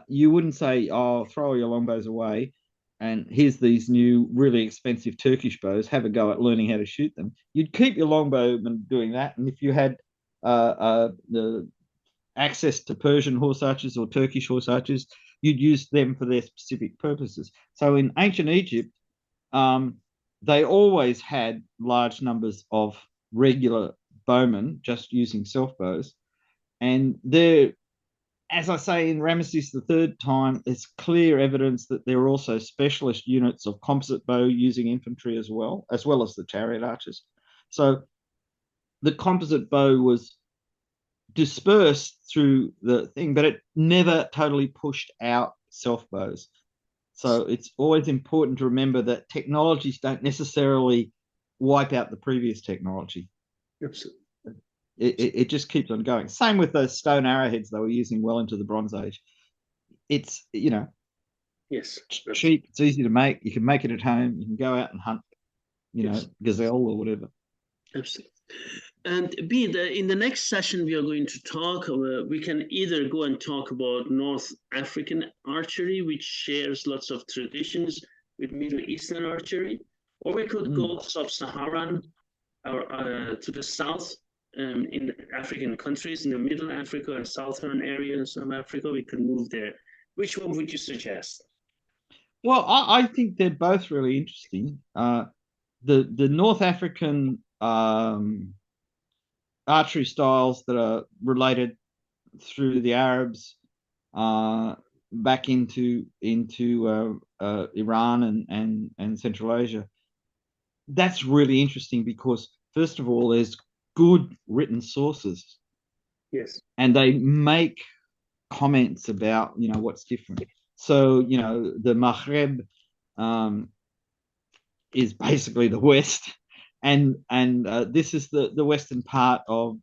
you wouldn't say, oh, throw all your longbows away, and here's these new really expensive Turkish bows, have a go at learning how to shoot them. You'd keep your longbowmen doing that, and if you had the access to Persian horse archers or Turkish horse archers, you'd use them for their specific purposes. So in ancient Egypt, they always had large numbers of regular bowmen just using self bows. And there, as I say, in Ramesses III time, there's clear evidence that there are also specialist units of composite bow using infantry as well as the chariot archers. So the composite bow was dispersed through the thing, but it never totally pushed out self bows. So it's always important to remember that technologies don't necessarily wipe out the previous technology. Absolutely. It just keeps on going. Same with those stone arrowheads they were using well into the Bronze Age. It's, yes, cheap, it's easy to make. You can make it at home. You can go out and hunt, gazelle or whatever. Absolutely. And Bede, in the next session, we are going to talk, we can either go and talk about North African archery, which shares lots of traditions with Middle Eastern archery, or we could go sub-Saharan to the south in African countries, in the middle Africa and southern areas of Africa. We could move there. Which one would you suggest? Well, I think they're both really interesting. The North African archery styles that are related through the Arabs back into Iran and Central Asia. That's really interesting because, first of all, there's good written sources. Yes. And they make comments about, what's different. So, the Maghreb is basically the West, and this is the western part of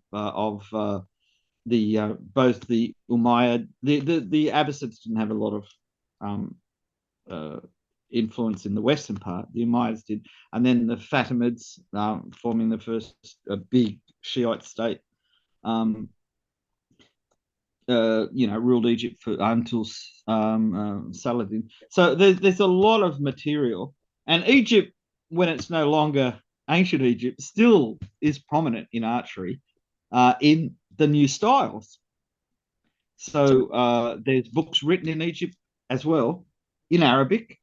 the both the Umayyad, the Abbasids didn't have a lot of influence in the western part. The Umayyads did, and then the Fatimids forming the first big Shiite state. Ruled Egypt until Saladin. So there's a lot of material, and Egypt, when it's no longer ancient Egypt, still is prominent in archery in the new styles. So there's books written in Egypt as well, in Arabic,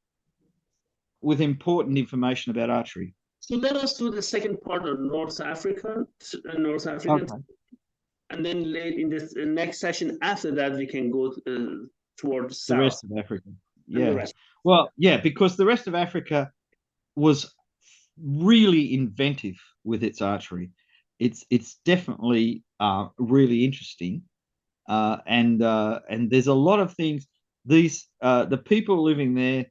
with important information about archery. So let us do the second part of North Africa, Okay. and then late in this next session after that we can go towards south. The rest of Africa. Yeah. Well, yeah, because the rest of Africa was really inventive with its archery. It's definitely really interesting, and there's a lot of things. The people living there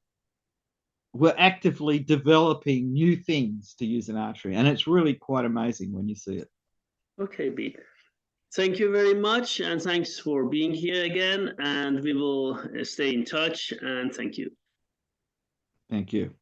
were actively developing new things to use in archery, and it's really quite amazing when you see it. Okay, Bede. Thank you very much, and thanks for being here again, and we will stay in touch, and thank you. Thank you.